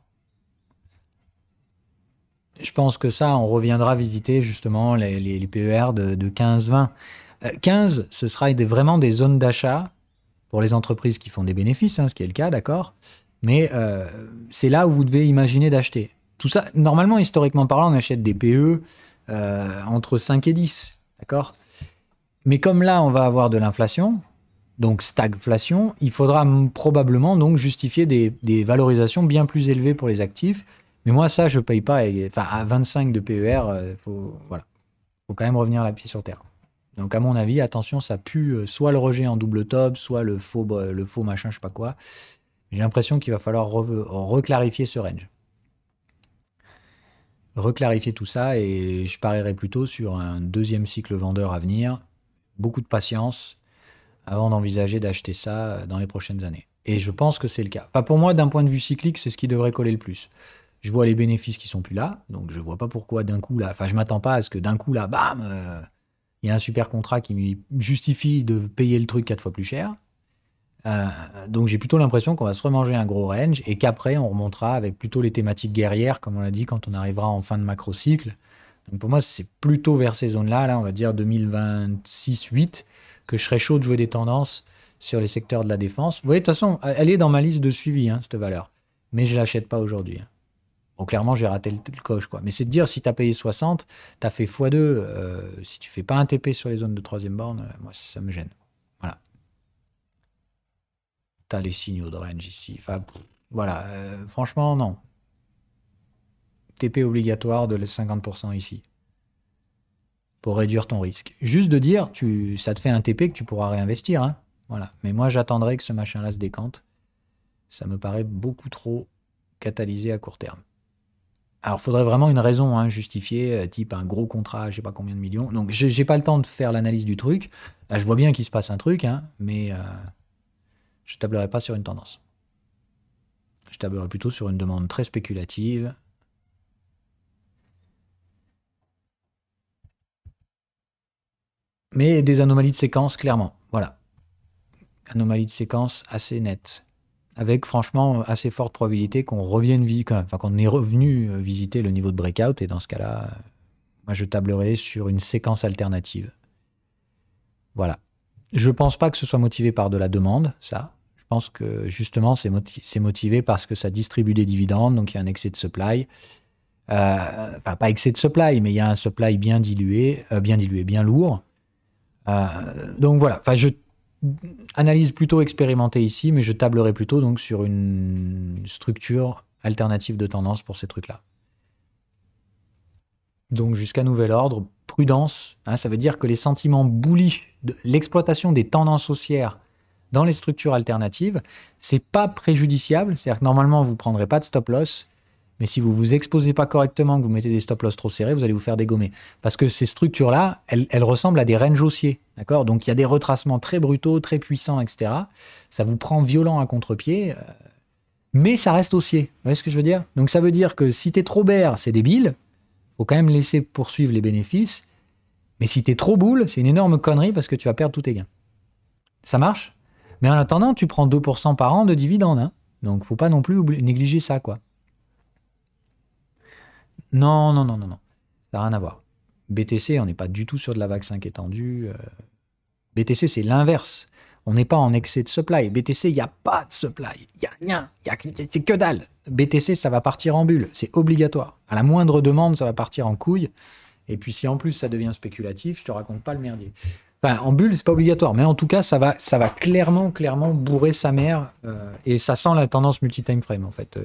[SPEAKER 1] Je pense que ça, on reviendra visiter justement les PER de 15-20. 15, ce sera vraiment des zones d'achat pour les entreprises qui font des bénéfices, hein, ce qui est le cas, d'accord. Mais c'est là où vous devez imaginer d'acheter. Tout ça, normalement, historiquement parlant, on achète des PE entre 5 et 10, d'accord. Mais comme là, on va avoir de l'inflation, donc stagflation, il faudra probablement donc justifier des valorisations bien plus élevées pour les actifs. Mais moi, ça, je ne paye pas. Enfin, à 25 de PER, voilà, faut quand même revenir la pied sur terre. Donc, à mon avis, attention, ça pue soit le rejet en double top, soit le faux machin, je sais pas quoi. J'ai l'impression qu'il va falloir reclarifier ce range. Reclarifier tout ça et je parierais plutôt sur un deuxième cycle vendeur à venir. Beaucoup de patience avant d'envisager d'acheter ça dans les prochaines années. Et je pense que c'est le cas. Enfin, pour moi, d'un point de vue cyclique, c'est ce qui devrait coller le plus. Je vois les bénéfices qui sont plus là, donc je vois pas pourquoi d'un coup là. Enfin, je m'attends pas à ce que d'un coup là, bam, il y a un super contrat qui me justifie de payer le truc 4 fois plus cher. Donc j'ai plutôt l'impression qu'on va se remanger un gros range et qu'après on remontera avec plutôt les thématiques guerrières, comme on l'a dit, quand on arrivera en fin de macro-cycle. Donc pour moi, c'est plutôt vers ces zones-là, là, on va dire 2026-8, que je serais chaud de jouer des tendances sur les secteurs de la défense. Vous voyez, de toute façon, elle est dans ma liste de suivi, hein, cette valeur. Mais je ne l'achète pas aujourd'hui. Hein. Bon, clairement, j'ai raté le coche, quoi. Mais c'est de dire, si tu as payé 60, tu as fait x2. Si tu fais pas un TP sur les zones de troisième borne, moi, ça me gêne. Voilà. Tu as les signaux de range ici. Enfin, voilà. Franchement, non. TP obligatoire de 50% ici. Pour réduire ton risque. Juste de dire, ça te fait un TP que tu pourras réinvestir. Hein. Voilà. Mais moi, j'attendrai que ce machin-là se décante. Ça me paraît beaucoup trop catalysé à court terme. Alors, il faudrait vraiment une raison hein, justifiée, type un gros contrat, je sais pas combien de millions. Donc, j'ai pas le temps de faire l'analyse du truc. Là, je vois bien qu'il se passe un truc, hein, mais je tablerai pas sur une tendance. Je tablerai plutôt sur une demande très spéculative. Mais des anomalies de séquence, clairement. Voilà. Anomalie de séquence assez nette. Avec franchement assez forte probabilité qu'on revienne, qu'on est revenu visiter le niveau de breakout. Et dans ce cas-là, moi je tablerai sur une séquence alternative. Voilà. Je pense pas que ce soit motivé par de la demande, ça. Je pense que justement, c'est motivé parce que ça distribue des dividendes, donc il y a un excès de supply. Enfin, pas excès de supply, mais il y a un supply bien dilué, bien lourd. Donc voilà, enfin, je analyse plutôt expérimentée ici, mais je tablerai plutôt donc sur une structure alternative de tendance pour ces trucs-là. Donc jusqu'à nouvel ordre, prudence, hein, ça veut dire que les sentiments bullish, l'exploitation des tendances haussières dans les structures alternatives, c'est pas préjudiciable, c'est-à-dire que normalement vous ne prendrez pas de stop loss, mais si vous vous exposez pas correctement, que vous mettez des stop loss trop serrés, vous allez vous faire dégommer. Parce que ces structures-là, elles ressemblent à des ranges haussiers, d'accord? Donc il y a des retracements très brutaux, très puissants, etc. Ça vous prend violent à contre-pied, mais ça reste haussier. Vous voyez ce que je veux dire? Donc ça veut dire que si tu es trop bear, c'est débile, faut quand même laisser poursuivre les bénéfices, mais si tu es trop bull, c'est une énorme connerie parce que tu vas perdre tous tes gains. Ça marche? Mais en attendant, tu prends 2% par an de dividendes, hein. Donc faut pas non plus négliger ça, quoi. Non. Ça n'a rien à voir. BTC, on n'est pas du tout sur de la vague 5 étendue. BTC, c'est l'inverse. On n'est pas en excès de supply. BTC, il n'y a pas de supply. Il n'y a rien. C'est que dalle. BTC, ça va partir en bulle. C'est obligatoire. À la moindre demande, ça va partir en couille. Et puis si en plus ça devient spéculatif, je te raconte pas le merdier. Enfin, en bulle, c'est pas obligatoire. Mais en tout cas, ça va clairement bourrer sa mère. Et ça sent la tendance multi-time frame, en fait.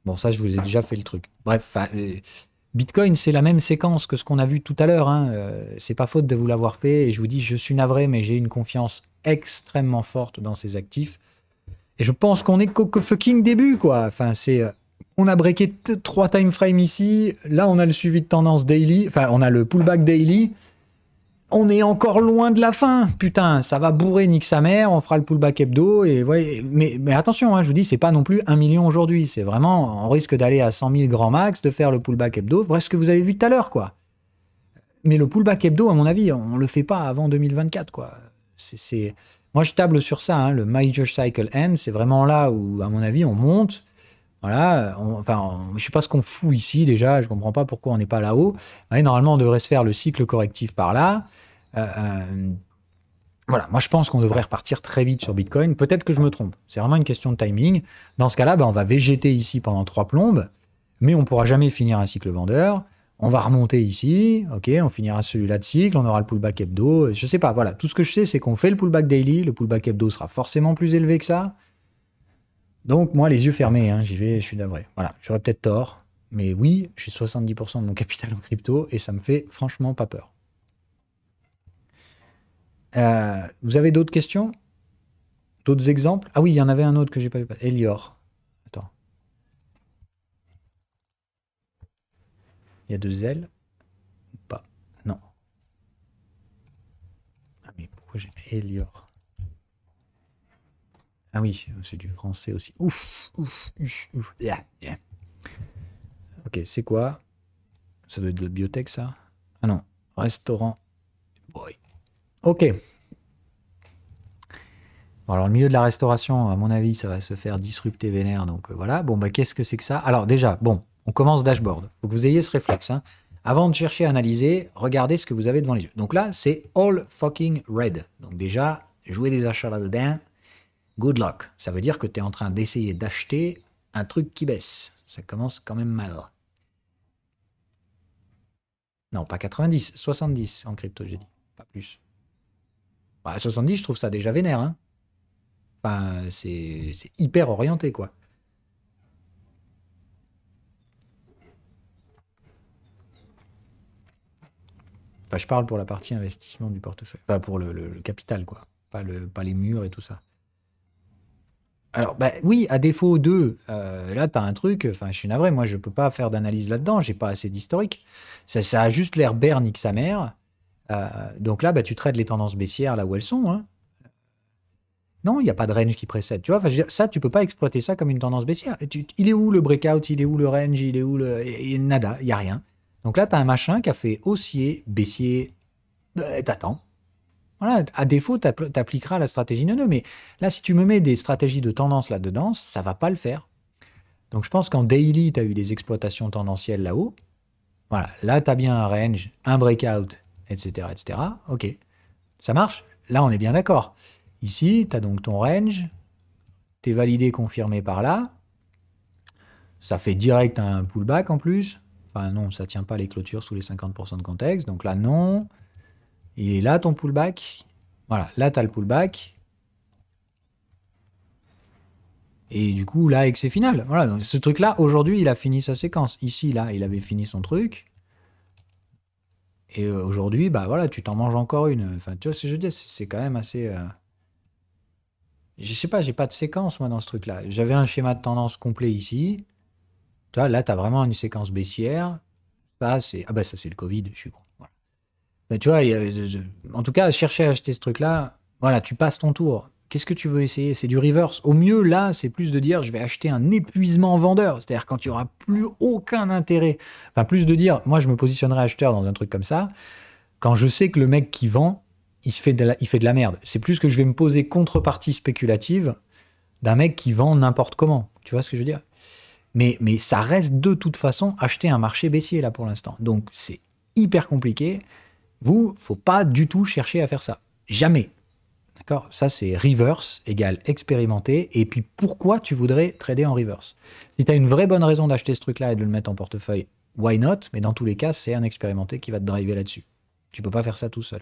[SPEAKER 1] Bon, ça, je vous ai déjà fait le truc. Bref, Bitcoin, c'est la même séquence que ce qu'on a vu tout à l'heure. Hein. C'est pas faute de vous l'avoir fait. Et je vous dis, je suis navré, mais j'ai une confiance extrêmement forte dans ces actifs. Et je pense qu'on est qu'au fucking début, quoi. Enfin, on a breaké 3 time frames ici. Là, on a le suivi de tendance daily. Enfin, on a le pullback daily. On est encore loin de la fin. Putain, ça va bourrer nique sa mère. On fera le pullback hebdo. Et ouais, mais attention, hein, je vous dis, c'est pas non plus 1 million aujourd'hui. C'est vraiment, on risque d'aller à 100 000 grand max, de faire le pullback hebdo. Bref, ce que vous avez vu tout à l'heure, quoi. Mais le pullback hebdo, à mon avis, on le fait pas avant 2024, quoi. Moi, je table sur ça. Hein, le Major Cycle End, c'est vraiment là où, à mon avis, on monte. Voilà, je sais pas ce qu'on fout ici déjà, je comprends pas pourquoi on n'est pas là-haut. Ouais, normalement, on devrait se faire le cycle correctif par là. Voilà, moi je pense qu'on devrait repartir très vite sur Bitcoin. Peut-être que je me trompe, c'est vraiment une question de timing. Dans ce cas-là, on va végéter ici pendant 3 plombes, mais on ne pourra jamais finir un cycle vendeur. On va remonter ici, ok, on finira celui-là de cycle, on aura le pullback hebdo. Je sais pas, voilà, tout ce que je sais, c'est qu'on fait le pullback daily, le pullback hebdo sera forcément plus élevé que ça. Donc, moi, les yeux fermés, hein, j'y vais, je suis navré. Voilà, j'aurais peut-être tort, mais oui, j'ai 70% de mon capital en crypto et ça me fait franchement pas peur. Vous avez d'autres questions? D'autres exemples? Ah oui, il y en avait un autre que j'ai pas vu. Elior. Attends. Il y a 2 L? Ou pas? Non. Ah mais pourquoi j'ai Elior? Ah oui, c'est du français aussi. Ouf. Yeah. Ok, c'est quoi? Ça doit être de la biotech, ça? Ah non, restaurant. Boy. Ok. Bon, alors, le milieu de la restauration, à mon avis, ça va se faire disrupter vénère. Donc voilà. Bon, bah, qu'est-ce que c'est que ça? Alors, déjà, bon, on commence dashboard. Il faut que vous ayez ce réflexe. Hein. Avant de chercher à analyser, regardez ce que vous avez devant les yeux. Donc là, c'est all fucking red. Donc déjà, jouer des achats là-dedans. Good luck. Ça veut dire que tu es en train d'essayer d'acheter un truc qui baisse. Ça commence quand même mal. Non, pas 90, 70 en crypto, j'ai dit. Pas plus. Bah, 70, je trouve ça déjà vénère. Hein. Enfin, c'est hyper orienté, quoi. Enfin, je parle pour la partie investissement du portefeuille. Enfin, pour le capital, quoi. Pas les murs et tout ça. Alors, bah, oui, à défaut de, là, tu as un truc, enfin, je suis navré, moi, je peux pas faire d'analyse là-dedans, j'ai pas assez d'historique. Ça a juste l'air bernique sa mère. Donc là, bah, tu traites les tendances baissières là où elles sont. Hein. Non, il n'y a pas de range qui précède. Tu vois, enfin, je veux dire, ça, tu peux pas exploiter ça comme une tendance baissière. Il est où le breakout? Il est où le range? Il est où nada, il n'y a rien. Donc là, tu as un machin qui a fait haussier, baissier, t'attends. Voilà, à défaut, tu appliqueras la stratégie nœud. Mais là, si tu me mets des stratégies de tendance là-dedans, ça va pas le faire. Donc je pense qu'en daily, tu as eu des exploitations tendancielles là-haut. Voilà, là, tu as bien un range, un breakout, etc., etc. Ok. Ça marche? Là, on est bien d'accord. Ici, tu as donc ton range. Tu es validé, confirmé par là. Ça fait direct un pullback en plus. Enfin non, ça tient pas les clôtures sous les 50% de contexte. Donc là, non. Et là, ton pullback. Voilà, là, tu as le pullback. Et du coup, là, excès final. Voilà, donc ce truc-là, aujourd'hui, il a fini sa séquence. Ici, là, il avait fini son truc. Et aujourd'hui, bah voilà, tu t'en manges encore une. Enfin, tu vois ce que je veux dire, c'est quand même assez... Je sais pas, j'ai pas de séquence, moi, dans ce truc-là. J'avais un schéma de tendance complet ici. Tu vois, là, tu as vraiment une séquence baissière. Ça, c'est... Ah bah ça, c'est le Covid, je suis con. Voilà. Mais tu vois, en tout cas, chercher à acheter ce truc-là, voilà, tu passes ton tour. Qu'est-ce que tu veux essayer? C'est du reverse. Au mieux, là, c'est plus de dire, je vais acheter un épuisement vendeur. C'est-à-dire quand il n'y aura plus aucun intérêt. Enfin, plus de dire, moi, je me positionnerai acheteur dans un truc comme ça, quand je sais que le mec qui vend, il fait de la merde. C'est plus que je vais me poser contrepartie spéculative d'un mec qui vend n'importe comment. Tu vois ce que je veux dire? Mais ça reste de toute façon acheter un marché baissier là pour l'instant. Donc c'est hyper compliqué. Faut pas du tout chercher à faire ça. Jamais. D'accord? Ça c'est reverse égale expérimenté. Et puis pourquoi tu voudrais trader en reverse? Si tu as une vraie bonne raison d'acheter ce truc-là et de le mettre en portefeuille, why not? Mais dans tous les cas, c'est un expérimenté qui va te driver là-dessus. Tu peux pas faire ça tout seul.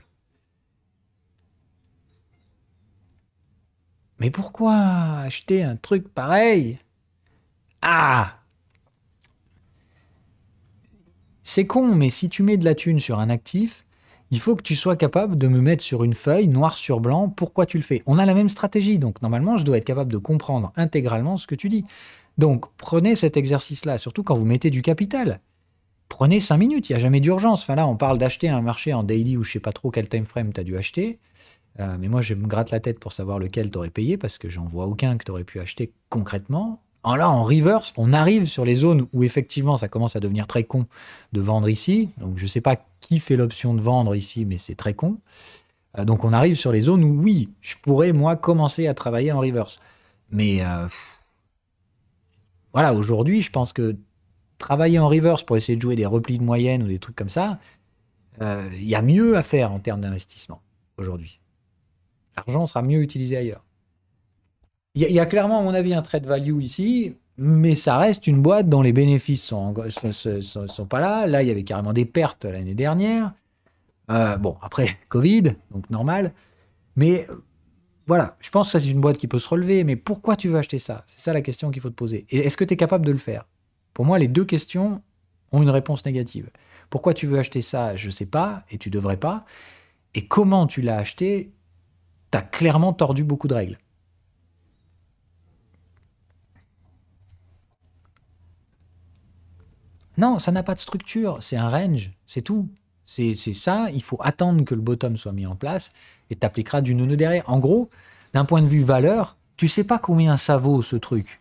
[SPEAKER 1] Mais pourquoi acheter un truc pareil? Ah! C'est con, mais si tu mets de la thune sur un actif, il faut que tu sois capable de me mettre sur une feuille, noir sur blanc, pourquoi tu le fais. On a la même stratégie, donc normalement, je dois être capable de comprendre intégralement ce que tu dis. Donc, prenez cet exercice-là, surtout quand vous mettez du capital. Prenez 5 minutes, il n'y a jamais d'urgence. Enfin là, on parle d'acheter un marché en daily ou je sais pas trop quel time frame tu as dû acheter. Mais moi, je me gratte la tête pour savoir lequel tu aurais payé parce que j'en vois aucun que tu aurais pu acheter concrètement. Là, en reverse, on arrive sur les zones où effectivement ça commence à devenir très con de vendre ici. Donc je ne sais pas qui fait l'option de vendre ici, mais c'est très con. Donc on arrive sur les zones où oui, je pourrais moi commencer à travailler en reverse. Mais voilà, aujourd'hui, je pense que travailler en reverse pour essayer de jouer des replis de moyenne ou des trucs comme ça, il y a mieux à faire en termes d'investissement aujourd'hui. L'argent sera mieux utilisé ailleurs. Il y a clairement, à mon avis, un trade value ici, mais ça reste une boîte dont les bénéfices sont pas là. Là, il y avait carrément des pertes l'année dernière. Bon, après, Covid, donc normal. Mais voilà, je pense que ça, c'est une boîte qui peut se relever. Mais pourquoi tu veux acheter ça? C'est ça la question qu'il faut te poser. Et est-ce que tu es capable de le faire? Pour moi, les deux questions ont une réponse négative. Pourquoi tu veux acheter ça? Je ne sais pas, et tu devrais pas. Et comment tu l'as acheté? Tu as clairement tordu beaucoup de règles. Non, ça n'a pas de structure, c'est un range, c'est tout. C'est ça, il faut attendre que le bottom soit mis en place et tu appliqueras du nono derrière. En gros, d'un point de vue valeur, tu sais pas combien ça vaut ce truc.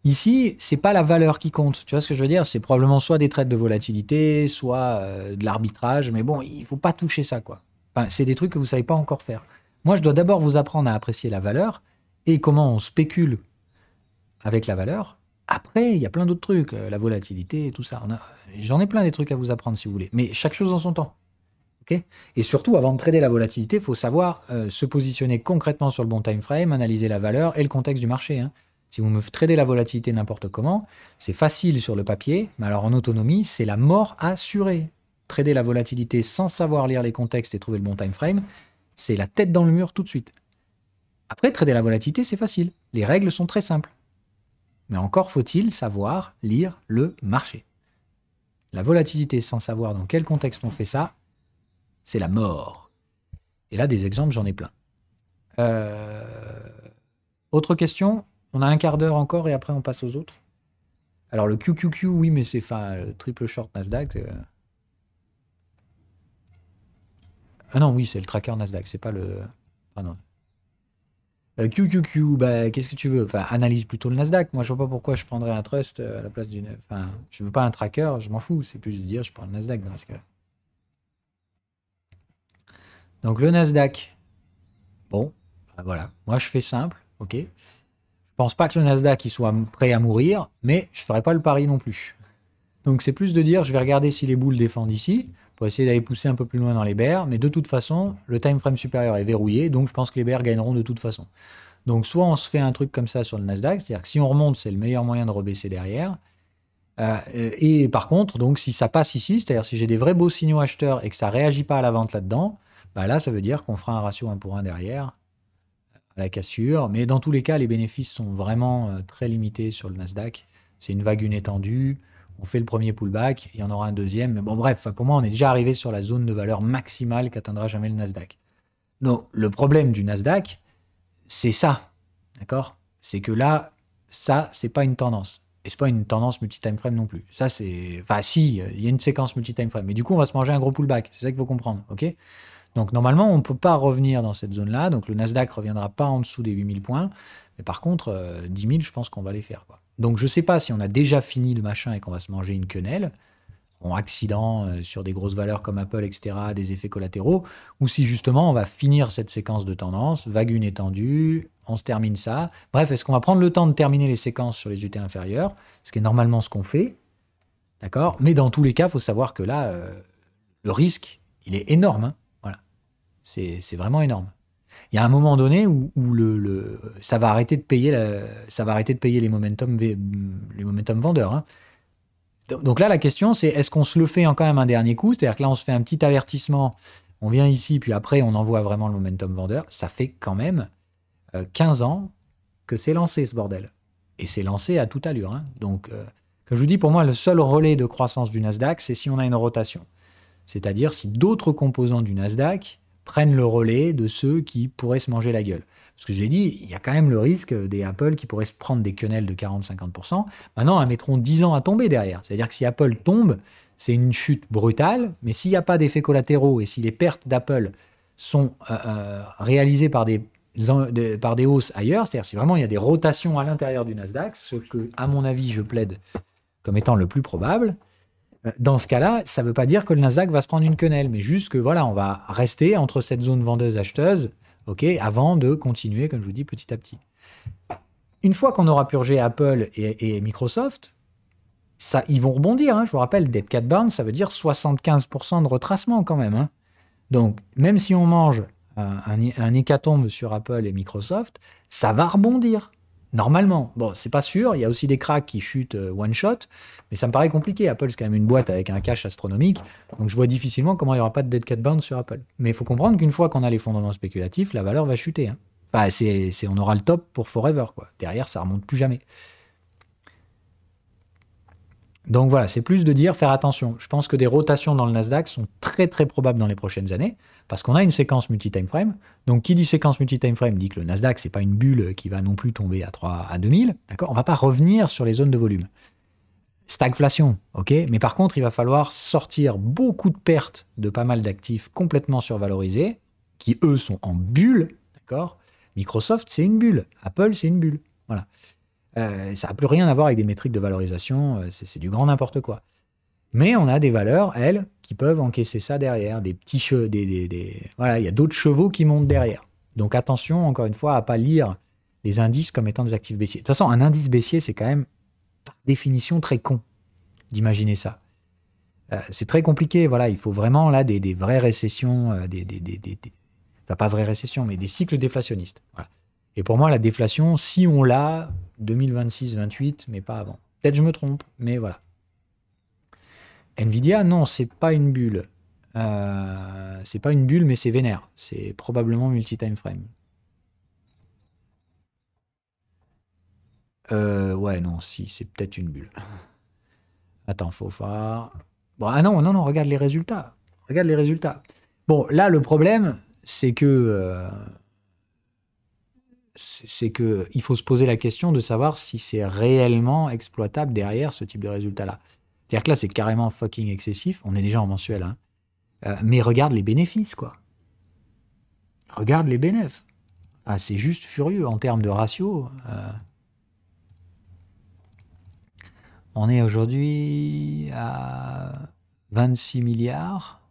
[SPEAKER 1] Ici, c'est pas la valeur qui compte. Tu vois ce que je veux dire? C'est probablement soit des trades de volatilité, soit de l'arbitrage, mais bon, il faut pas toucher ça, quoi. Enfin, c'est des trucs que vous savez pas encore faire. Moi, je dois d'abord vous apprendre à apprécier la valeur et comment on spécule avec la valeur. Après, il y a plein d'autres trucs, la volatilité et tout ça. J'en ai plein des trucs à vous apprendre si vous voulez, mais chaque chose en son temps. Ok? Et surtout, avant de trader la volatilité, il faut savoir se positionner concrètement sur le bon time frame, analyser la valeur et le contexte du marché. Hein. Si vous me tradez la volatilité n'importe comment, c'est facile sur le papier, mais alors en autonomie, c'est la mort assurée. Trader la volatilité sans savoir lire les contextes et trouver le bon time frame, c'est la tête dans le mur tout de suite. Après, trader la volatilité, c'est facile. Les règles sont très simples. Mais encore faut-il savoir lire le marché. La volatilité sans savoir dans quel contexte on fait ça, c'est la mort. Et là, des exemples, j'en ai plein. Autre question? On a un quart d'heure encore et après on passe aux autres. Alors le QQQ, oui, mais c'est le triple short Nasdaq. Ah non, oui, c'est le tracker Nasdaq, c'est pas le... Ah non. QQQ, bah, qu'est-ce que tu veux? Enfin, analyse plutôt le Nasdaq. Moi, je vois pas pourquoi je prendrais un trust à la place d'une... Enfin, je veux pas un tracker, je m'en fous. C'est plus de dire, je prends le Nasdaq dans ce cas-là. Donc, le Nasdaq. Bon, bah, voilà. Moi, je fais simple, ok? Je pense pas que le Nasdaq il soit prêt à mourir, mais je ferai pas le pari non plus. Donc, c'est plus de dire, je vais regarder si les boules défendent ici. pour essayer d'aller pousser un peu plus loin dans les bears, mais de toute façon, le time frame supérieur est verrouillé, donc je pense que les bears gagneront de toute façon. Donc soit on se fait un truc comme ça sur le Nasdaq, c'est-à-dire que si on remonte, c'est le meilleur moyen de rebaisser derrière. Et par contre, donc si ça passe ici, c'est-à-dire si j'ai des vrais beaux signaux acheteurs et que ça ne réagit pas à la vente là-dedans, bah là ça veut dire qu'on fera un ratio 1 pour 1 derrière à la cassure. Mais dans tous les cas, les bénéfices sont vraiment très limités sur le Nasdaq. C'est une vague étendue. On fait le premier pullback, il y en aura un deuxième. Mais bon, bref, pour moi, on est déjà arrivé sur la zone de valeur maximale qu'atteindra jamais le Nasdaq. Donc, le problème du Nasdaq, c'est ça, d'accord? C'est que là, ça, c'est pas une tendance. Et c'est pas une tendance multi-time frame non plus. Ça, c'est... Enfin, si, il y a une séquence multi-time frame. Mais du coup, on va se manger un gros pullback. C'est ça qu'il faut comprendre, ok? Donc, normalement, on ne peut pas revenir dans cette zone-là. Donc, le Nasdaq ne reviendra pas en dessous des 8000 points. Mais par contre, 10 000, je pense qu'on va les faire, quoi. Donc, je ne sais pas si on a déjà fini le machin et qu'on va se manger une quenelle, en accident sur des grosses valeurs comme Apple, etc., des effets collatéraux, ou si justement on va finir cette séquence de tendance, vague une étendue, on se termine ça. Bref, est-ce qu'on va prendre le temps de terminer les séquences sur les UT inférieures, ce qui est normalement ce qu'on fait, d'accord? Mais dans tous les cas, il faut savoir que là, le risque, il est énorme, hein. Voilà. C'est vraiment énorme. Il y a un moment donné où ça va arrêter de payer, les momentum vendeurs, hein. Donc là, la question, c'est est-ce qu'on se le fait quand même un dernier coup? C'est-à-dire que là, on se fait un petit avertissement, on vient ici, puis après, on envoie vraiment le momentum vendeur. Ça fait quand même 15 ans que c'est lancé, ce bordel. Et c'est lancé à toute allure, hein. Donc, comme je vous dis, pour moi, le seul relais de croissance du Nasdaq, c'est si on a une rotation. C'est-à-dire si d'autres composants du Nasdaq prennent le relais de ceux qui pourraient se manger la gueule. Parce que je l'ai dit, il y a quand même le risque des Apple qui pourraient se prendre des quenelles de 40-50%. Maintenant, elles mettront 10 ans à tomber derrière. C'est-à-dire que si Apple tombe, c'est une chute brutale, mais s'il n'y a pas d'effets collatéraux et si les pertes d'Apple sont réalisées par des hausses ailleurs, c'est-à-dire si vraiment il y a des rotations à l'intérieur du Nasdaq, ce que, à mon avis, je plaide comme étant le plus probable, dans ce cas-là, ça ne veut pas dire que le Nasdaq va se prendre une quenelle, mais juste que voilà, on va rester entre cette zone vendeuse-acheteuse, ok, avant de continuer, comme je vous dis, petit à petit. Une fois qu'on aura purgé Apple et Microsoft, ça, ils vont rebondir, hein. Je vous rappelle, Dead Cat Bounce, ça veut dire 75% de retracement quand même, hein. Donc, même si on mange un hécatombe sur Apple et Microsoft, ça va rebondir. Normalement. Bon, c'est pas sûr, il y a aussi des cracks qui chutent one shot, mais ça me paraît compliqué. Apple, c'est quand même une boîte avec un cash astronomique, donc je vois difficilement comment il n'y aura pas de dead cat bounce sur Apple. Mais il faut comprendre qu'une fois qu'on a les spéculatifs, la valeur va chuter, hein. Enfin, on aura le top pour forever, quoi. Derrière, ça remonte plus jamais. Donc voilà, c'est plus de dire faire attention. Je pense que des rotations dans le Nasdaq sont très très probables dans les prochaines années, parce qu'on a une séquence multi-time frame. Donc qui dit séquence multi-time frame dit que le Nasdaq, c'est pas une bulle qui va non plus tomber à 2000. D'accord? On va pas revenir sur les zones de volume. Stagflation, ok? Mais par contre, il va falloir sortir beaucoup de pertes de pas mal d'actifs complètement survalorisés, qui eux sont en bulle, d'accord? Microsoft, c'est une bulle. Apple, c'est une bulle. Voilà. Ça n'a plus rien à voir avec des métriques de valorisation, c'est du grand n'importe quoi. Mais on a des valeurs, elles, qui peuvent encaisser ça derrière, des petits chevaux, voilà, il y a d'autres chevaux qui montent derrière. Donc attention, encore une fois, à ne pas lire les indices comme étant des actifs baissiers. De toute façon, un indice baissier, c'est quand même, par définition, très con d'imaginer ça. C'est très compliqué, voilà, il faut vraiment là des vraies récessions, enfin pas vraies récessions, mais des cycles déflationnistes. Voilà. Et pour moi, la déflation, si on l'a, 2026-28, mais pas avant. Peut-être je me trompe, mais voilà. Nvidia, non, c'est pas une bulle. C'est pas une bulle, mais c'est vénère. C'est probablement multi-time frame. Ouais, non, si, c'est peut-être une bulle. Attends, faut voir. Bon, ah non, regarde les résultats. Regarde les résultats. Bon, là, le problème, c'est que il faut se poser la question de savoir si c'est réellement exploitable derrière ce type de résultat-là. C'est-à-dire que là, c'est carrément fucking excessif. On est déjà en mensuel, hein. Mais regarde les bénéfices, quoi. Regarde les bénéfices. Ah, c'est juste furieux en termes de ratio. On est aujourd'hui à 26 milliards.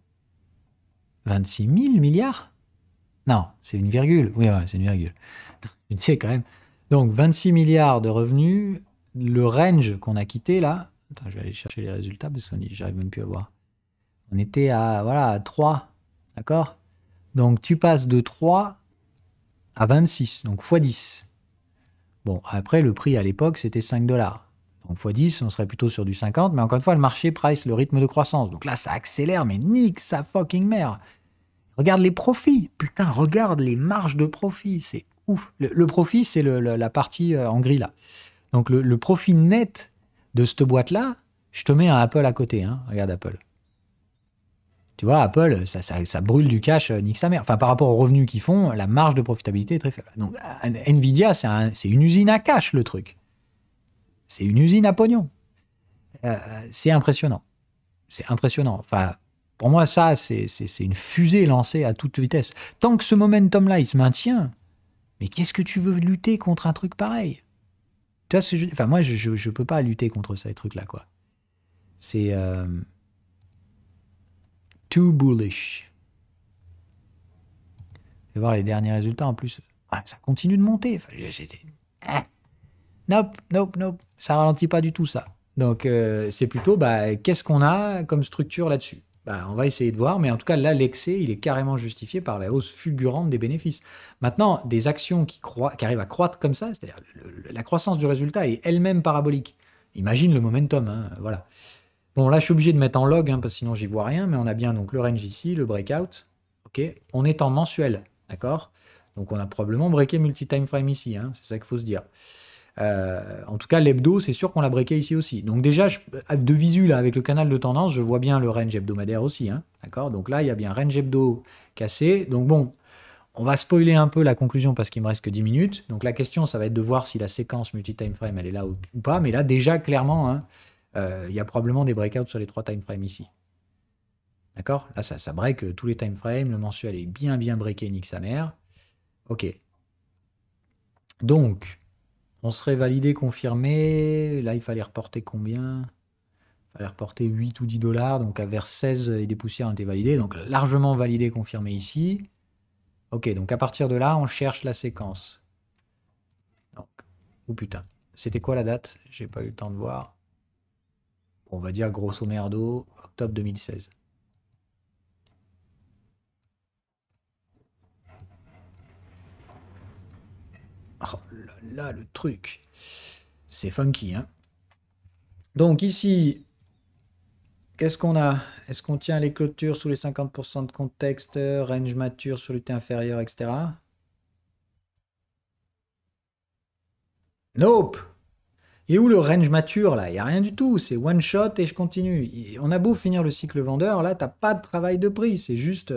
[SPEAKER 1] 26 000 milliards? Non, c'est une virgule. Oui, ouais, c'est une virgule. Tu sais quand même. Donc 26 milliards de revenus, le range qu'on a quitté là. Attends, je vais aller chercher les résultats parce que j'arrive même plus à voir. On était à, voilà, à 3, d'accord? Donc tu passes de 3 à 26, donc x 10. Bon, après, le prix à l'époque, c'était 5 dollars. Donc x 10, on serait plutôt sur du 50, mais encore une fois, le marché price le rythme de croissance. Donc là, ça accélère, mais nique sa fucking mère. Regarde les profits. Putain, regarde les marges de profit. C'est ouf. Le profit, c'est la partie en gris là. Donc le profit net de cette boîte-là, je te mets un Apple à côté. Hein. Regarde Apple. Tu vois, Apple, ça brûle du cash, nique sa mère. Enfin, par rapport aux revenus qu'ils font, la marge de profitabilité est très faible. Donc, Nvidia, c'est une usine à cash, le truc. C'est une usine à pognon. C'est impressionnant. C'est impressionnant. Enfin, pour moi, ça, c'est une fusée lancée à toute vitesse. Tant que ce momentum-là, il se maintient, mais qu'est-ce que tu veux lutter contre un truc pareil? Tu vois, enfin, moi, je peux pas lutter contre ces trucs-là, quoi. C'est too bullish. Je vais voir les derniers résultats en plus. Ah, ça continue de monter. Enfin, nope, nope, nope. Ça ralentit pas du tout, ça. Donc, c'est plutôt, bah, qu'est-ce qu'on a comme structure là-dessus? Bah, on va essayer de voir, mais en tout cas, là, l'excès, il est carrément justifié par la hausse fulgurante des bénéfices. Maintenant, des actions qui arrivent à croître comme ça, c'est-à-dire la croissance du résultat est elle-même parabolique. Imagine le momentum, hein, voilà. Bon, là, je suis obligé de mettre en log, hein, parce que sinon, j'y vois rien, mais on a bien donc le range ici, le breakout. Ok, on est en mensuel, d'accord? Donc, on a probablement breaké multi-time frame ici, hein, c'est ça qu'il faut se dire. En tout cas, l'hebdo, c'est sûr qu'on l'a breaké ici aussi. Donc déjà, de visu, là, avec le canal de tendance, je vois bien le range hebdomadaire aussi. Hein, d'accord? Donc là, il y a bien range hebdo cassé. Donc bon, on va spoiler un peu la conclusion parce qu'il me reste que 10 minutes. Donc la question, ça va être de voir si la séquence multi-time frame, elle est là ou pas. Mais là, déjà, clairement, hein, il y a probablement des breakouts sur les 3 time frames ici. D'accord? Là, ça break tous les time frames. Le mensuel est bien breaké, nique sa mère. Ok. Donc... on serait validé, confirmé. Là, il fallait reporter combien? Il fallait reporter 8 ou 10 dollars. Donc, à vers 16 et des poussières ont été validés. Donc, largement validé, confirmé ici. Ok, donc à partir de là, on cherche la séquence. Donc, oh putain. C'était quoi la date? J'ai pas eu le temps de voir. Bon, on va dire grosso merdo, octobre 2016. Oh là là, le truc. C'est funky, hein. Donc ici, qu'est-ce qu'on a? Est-ce qu'on tient les clôtures sous les 50% de contexte, range mature sur l'unité inférieure, etc. Nope! Et où le range mature là? Il n'y a rien du tout. C'est one shot et je continue. On a beau finir le cycle vendeur, là, t'as pas de travail de prix. C'est juste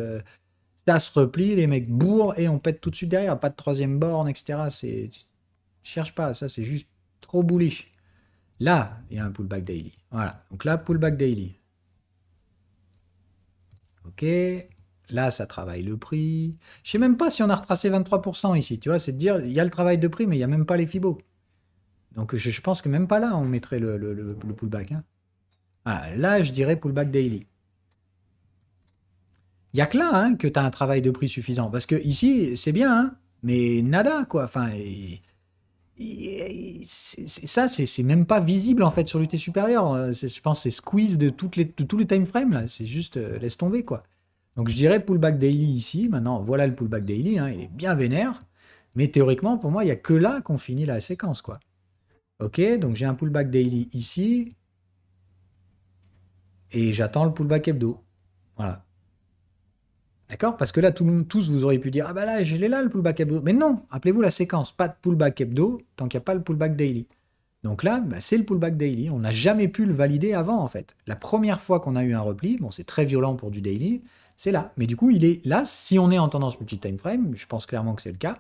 [SPEAKER 1] ça se replie, les mecs bourrent et on pète tout de suite derrière. Pas de troisième borne, etc. Cherche pas, ça c'est juste trop bullish. Là, il y a un pullback daily. Voilà. Donc là, pullback daily. Ok. Là, ça travaille le prix. Je sais même pas si on a retracé 23% ici. Tu vois, c'est de dire, il y a le travail de prix, mais il n'y a même pas les Fibos. Donc je pense que même pas là, on mettrait le pullback. Hein. Voilà, là, je dirais pullback daily. Il n'y a que là hein, que tu as un travail de prix suffisant. Parce que ici, c'est bien, hein, mais nada, quoi. Enfin, ça, c'est même pas visible, en fait, sur l'unité supérieure. Je pense que c'est squeeze de tous les time frames, là. C'est juste, laisse tomber, quoi. Donc je dirais pullback daily ici. Maintenant, voilà le pullback daily. Hein, il est bien vénère. Mais théoriquement, pour moi, il n'y a que là qu'on finit la séquence, quoi. Ok, donc j'ai un pullback daily ici. Et j'attends le pullback hebdo. Voilà. D'accord? Parce que là, tous, vous auriez pu dire, ah bah là, je l'ai là, le pullback hebdo. Mais non, rappelez-vous la séquence. Pas de pullback hebdo tant qu'il n'y a pas le pullback daily. Donc là, bah, c'est le pullback daily. On n'a jamais pu le valider avant, en fait. La première fois qu'on a eu un repli, bon, c'est très violent pour du daily, c'est là. Mais du coup, il est là. Si on est en tendance multi-time frame, je pense clairement que c'est le cas,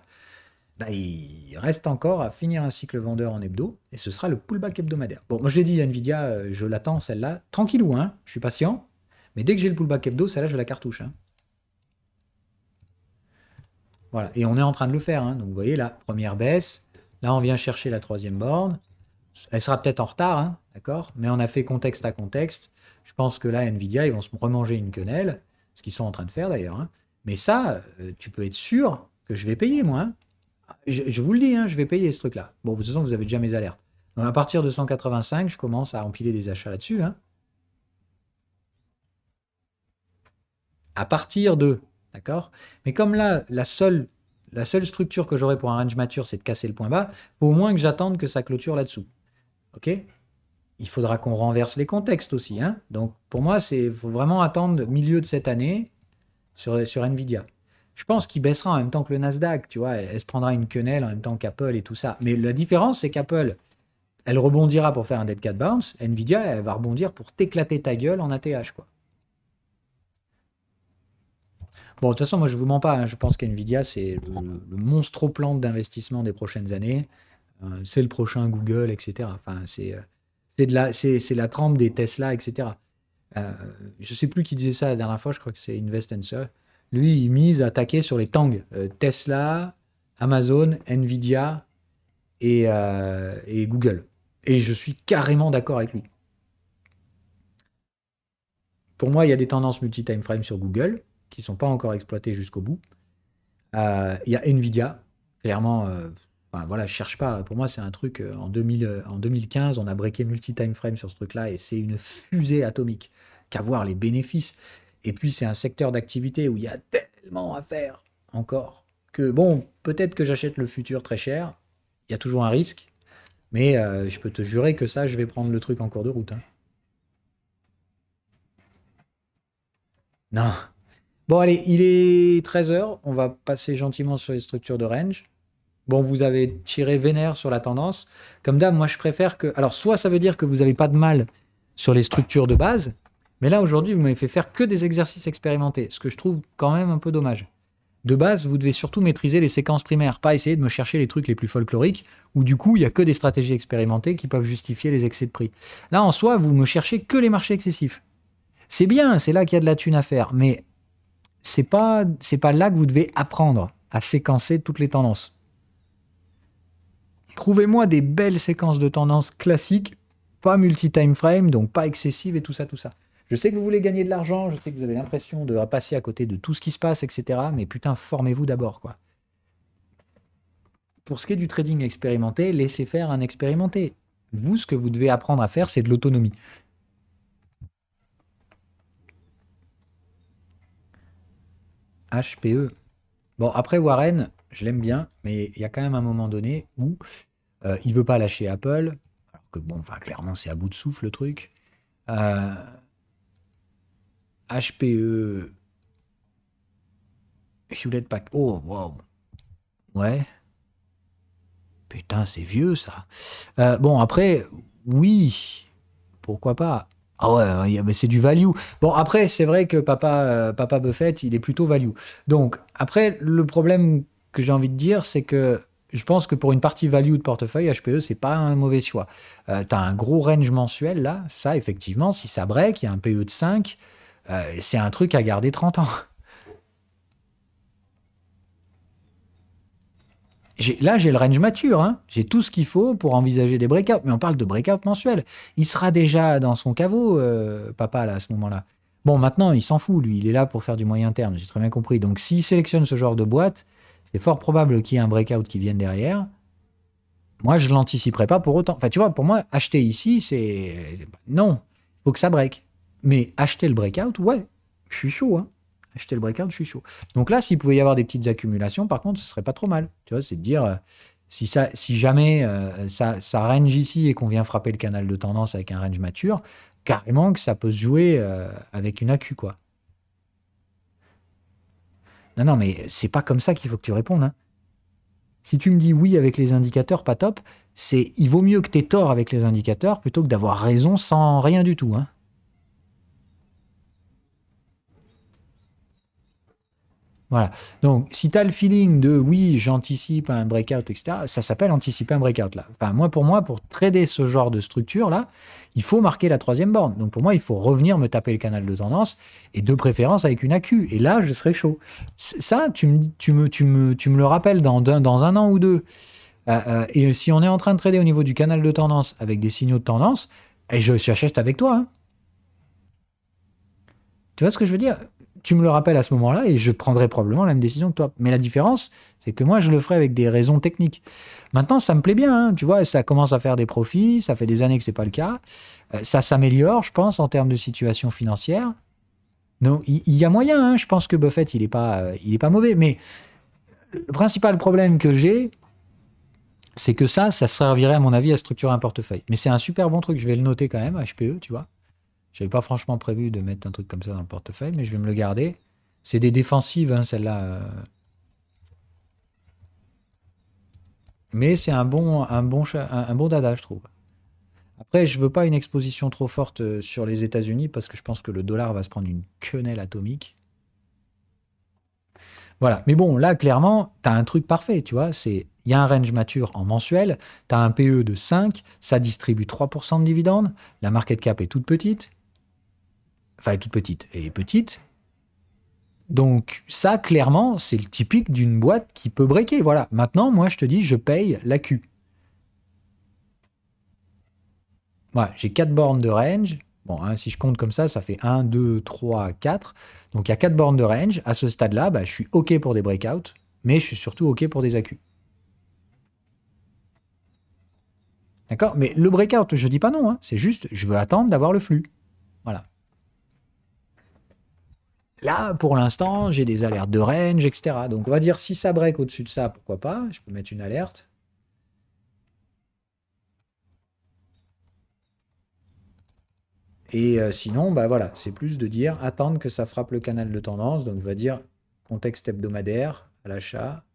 [SPEAKER 1] bah, il reste encore à finir un cycle vendeur en hebdo, et ce sera le pullback hebdomadaire. Bon, moi je l'ai dit, Nvidia, je l'attends, celle-là. Tranquillou, hein, je suis patient, mais dès que j'ai le pullback hebdo, celle-là, je la cartouche. Hein. Voilà, et on est en train de le faire. Hein. Donc vous voyez, là, première baisse. Là, on vient chercher la troisième borne. Elle sera peut-être en retard, hein, d'accord? Mais on a fait contexte à contexte. Je pense que là, Nvidia, ils vont se remanger une quenelle, ce qu'ils sont en train de faire d'ailleurs. Hein. Mais ça, tu peux être sûr que je vais payer, moi. Hein. Je vous le dis, hein, je vais payer ce truc-là. Bon, de toute façon, vous avez déjà mes alertes. Donc, à partir de 185, je commence à empiler des achats là-dessus. Hein. à partir de, d'accord? Mais comme là, la seule structure que j'aurai pour un range mature, c'est de casser le point bas, faut au moins que j'attende que ça clôture là-dessous. OK? Il faudra qu'on renverse les contextes aussi, hein? Donc, pour moi, faut vraiment attendre milieu de cette année sur Nvidia. Je pense qu'il baissera en même temps que le Nasdaq, tu vois, elle se prendra une quenelle en même temps qu'Apple et tout ça. Mais la différence, c'est qu'Apple, elle rebondira pour faire un dead cat bounce. Nvidia, elle va rebondir pour t'éclater ta gueule en ATH, quoi. Bon, de toute façon, moi, je vous mens pas, hein. Je pense qu'Nvidia, c'est le monstro plan d'investissement des prochaines années. C'est le prochain Google, etc. Enfin, c'est la trempe des Tesla, etc. Je sais plus qui disait ça la dernière fois, je crois que c'est Invest Answer. Lui, il mise à attaquer sur les tangs. Tesla, Amazon, Nvidia et Google. Et je suis carrément d'accord avec lui. Pour moi, il y a des tendances multi-time frame sur Google qui ne sont pas encore exploitées jusqu'au bout. Il y a Nvidia, clairement, enfin, voilà, je cherche pas. Pour moi, c'est un truc, en 2015, on a breaké multi-time frame sur ce truc-là et c'est une fusée atomique qu'à voir les bénéfices. Et puis, c'est un secteur d'activité où il y a tellement à faire encore que, bon, peut-être que j'achète le futur très cher. Il y a toujours un risque, mais je peux te jurer que ça, je vais prendre le truc en cours de route, hein. Non. Bon, allez, il est 13 h. On va passer gentiment sur les structures de range. Bon, vous avez tiré vénère sur la tendance. Comme d'hab, moi, je préfère que... Alors, soit ça veut dire que vous n'avez pas de mal sur les structures de base, mais là, aujourd'hui, vous m'avez fait faire que des exercices expérimentés, ce que je trouve quand même un peu dommage. De base, vous devez surtout maîtriser les séquences primaires, pas essayer de me chercher les trucs les plus folkloriques, où du coup, il n'y a que des stratégies expérimentées qui peuvent justifier les excès de prix. Là, en soi, vous me cherchez que les marchés excessifs. C'est bien, c'est là qu'il y a de la thune à faire, mais c'est pas là que vous devez apprendre à séquencer toutes les tendances. Trouvez-moi des belles séquences de tendances classiques, pas multi-time frame, donc pas excessives et tout ça, tout ça. Je sais que vous voulez gagner de l'argent, je sais que vous avez l'impression de passer à côté de tout ce qui se passe, etc. Mais putain, formez-vous d'abord, quoi. Pour ce qui est du trading expérimenté, laissez faire un expérimenté. Vous, ce que vous devez apprendre à faire, c'est de l'autonomie. HPE. Bon, après Warren, je l'aime bien, mais il y a quand même un moment donné où il veut pas lâcher Apple, alors que bon, enfin, clairement, c'est à bout de souffle le truc. Euh, HPE, Hewlett Packard. Oh, wow. Ouais. Putain, c'est vieux ça. Bon, après, oui, pourquoi pas. Ah ouais, mais c'est du value. Bon, après, c'est vrai que papa Buffett, il est plutôt value. Donc, après, le problème que j'ai envie de dire, c'est que je pense que pour une partie value de portefeuille, HPE, c'est pas un mauvais choix. Tu as un gros range mensuel là, ça, effectivement, si ça break, il y a un PE de 5, c'est un truc à garder 30 ans. Là, j'ai le range mature, hein. J'ai tout ce qu'il faut pour envisager des breakouts. Mais on parle de breakout mensuel. Il sera déjà dans son caveau, papa, là, à ce moment-là. Bon, maintenant, il s'en fout, lui. Il est là pour faire du moyen terme, j'ai très bien compris. Donc, s'il sélectionne ce genre de boîte, c'est fort probable qu'il y ait un breakout qui vienne derrière. Moi, je ne l'anticiperai pas pour autant. Enfin, tu vois, pour moi, acheter ici, non, il faut que ça break. Mais acheter le breakout, ouais, je suis chaud, hein. Acheter le breakout, je suis chaud. Donc là, s'il pouvait y avoir des petites accumulations, par contre, ce serait pas trop mal. Tu vois, c'est de dire, si jamais ça range ici et qu'on vient frapper le canal de tendance avec un range mature, carrément que ça peut se jouer avec une accu, quoi. Non, non, mais c'est pas comme ça qu'il faut que tu répondes, hein. Si tu me dis oui avec les indicateurs, pas top, il vaut mieux que tu aies tort avec les indicateurs plutôt que d'avoir raison sans rien du tout, hein. Voilà. Donc, si tu as le feeling de oui, j'anticipe un breakout, etc., ça s'appelle anticiper un breakout là. Enfin, pour moi, pour trader ce genre de structure là, il faut marquer la troisième borne. Donc, pour moi, il faut revenir me taper le canal de tendance et de préférence avec une accu. Et là, je serai chaud. Ça, tu me le rappelles dans un an ou deux. Et si on est en train de trader au niveau du canal de tendance avec des signaux de tendance, et j'achète avec toi, hein. Tu vois ce que je veux dire? Tu me le rappelles à ce moment-là et je prendrai probablement la même décision que toi. Mais la différence, c'est que moi, je le ferai avec des raisons techniques. Maintenant, ça me plaît bien, hein, tu vois, ça commence à faire des profits, ça fait des années que c'est pas le cas. Ça s'améliore, je pense, en termes de situation financière. Donc, il y a moyen, hein. Je pense que Buffett, il est pas mauvais. Mais le principal problème que j'ai, c'est que ça servirait à mon avis à structurer un portefeuille. Mais c'est un super bon truc, je vais le noter quand même, HPE, tu vois. J'avais pas franchement prévu de mettre un truc comme ça dans le portefeuille, mais je vais me le garder. C'est des défensives, hein, celle-là. Mais c'est un bon dada, je trouve. Après, je veux pas une exposition trop forte sur les États-Unis parce que je pense que le dollar va se prendre une quenelle atomique. Voilà. Mais bon, là, clairement, tu as un truc parfait, tu vois. Il y a un range mature en mensuel, tu as un PE de 5, ça distribue 3% de dividendes, la market cap est toute petite. Enfin, elle est toute petite et petite. Donc ça, clairement, c'est le typique d'une boîte qui peut breaker. Voilà. Maintenant, moi, je te dis, je paye la Q. Voilà, j'ai 4 bornes de range. Bon, hein, si je compte comme ça fait 1, 2, 3, 4. Donc il y a 4 bornes de range. À ce stade-là, bah, je suis OK pour des breakouts, mais je suis surtout OK pour des accus. D'accord? Mais le breakout, je dis pas non. Hein. C'est juste, je veux attendre d'avoir le flux. Voilà. Là, pour l'instant, j'ai des alertes de range, etc. Donc on va dire si ça break au-dessus de ça, pourquoi pas? Je peux mettre une alerte. Et sinon, bah voilà, c'est plus de dire attendre que ça frappe le canal de tendance. Donc on va dire contexte hebdomadaire à l'achat.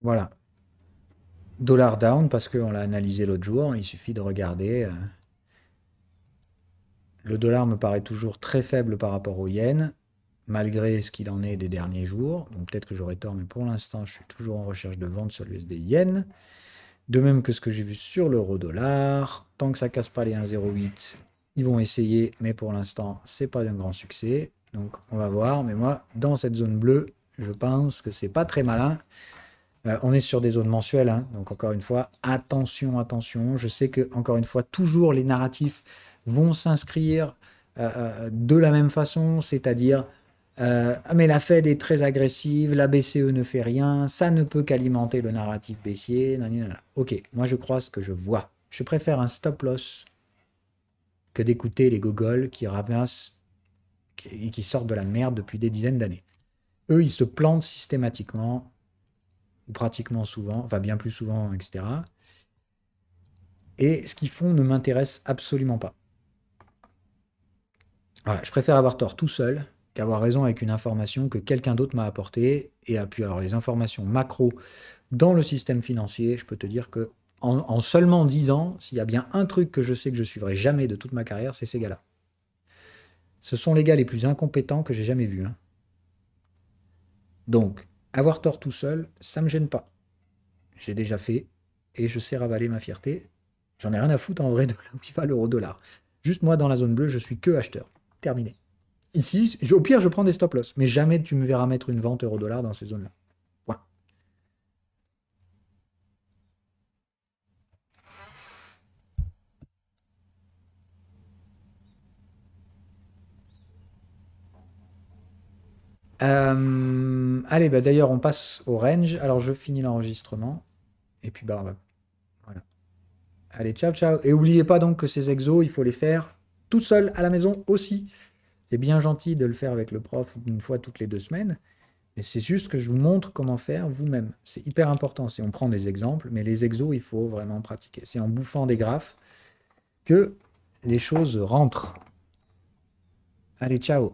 [SPEAKER 1] Voilà. Dollar down parce qu'on l'a analysé l'autre jour. Il suffit de regarder. Le dollar me paraît toujours très faible par rapport au yen, malgré ce qu'il en est des derniers jours. Donc peut-être que j'aurai tort, mais pour l'instant, je suis toujours en recherche de vente sur l'USD yen. De même que ce que j'ai vu sur l'euro dollar. Tant que ça casse pas les 1,08, ils vont essayer, mais pour l'instant, c'est pas un grand succès. Donc on va voir. Mais moi, dans cette zone bleue, je pense que c'est pas très malin. On est sur des zones mensuelles, hein, donc encore une fois, attention, attention. Je sais que, encore une fois, toujours les narratifs vont s'inscrire de la même façon, c'est-à-dire, ah, mais la Fed est très agressive, la BCE ne fait rien, ça ne peut qu'alimenter le narratif baissier. Nanana. Ok, moi je crois ce que je vois. Je préfère un stop loss que d'écouter les gogoles qui ramassent et qui sortent de la merde depuis des dizaines d'années. Eux, ils se plantent systématiquement pratiquement souvent, enfin bien plus souvent, etc. Et ce qu'ils font ne m'intéresse absolument pas. Voilà, je préfère avoir tort tout seul qu'avoir raison avec une information que quelqu'un d'autre m'a apportée. Et puis alors les informations macro dans le système financier, je peux te dire que en seulement 10 ans, s'il y a bien un truc que je sais que je suivrai jamais de toute ma carrière, c'est ces gars-là. Ce sont les gars les plus incompétents que j'ai jamais vus. Hein. Donc, avoir tort tout seul, ça me gêne pas. J'ai déjà fait et je sais ravaler ma fierté. J'en ai rien à foutre en vrai de là où il va l'euro-dollar. Juste moi, dans la zone bleue, je suis que acheteur. Terminé. Ici, au pire, je prends des stop-loss. Mais jamais tu me verras mettre une vente euro-dollar dans ces zones-là. Point. Allez, bah, d'ailleurs, on passe au range. Alors, je finis l'enregistrement. Et puis, bah, voilà. Allez, ciao, ciao. Et n'oubliez pas donc que ces exos, il faut les faire tout seul à la maison aussi. C'est bien gentil de le faire avec le prof une fois toutes les 2 semaines. Mais c'est juste que je vous montre comment faire vous-même. C'est hyper important. Si on prend des exemples, mais les exos, il faut vraiment pratiquer. C'est en bouffant des graphes que les choses rentrent. Allez, ciao!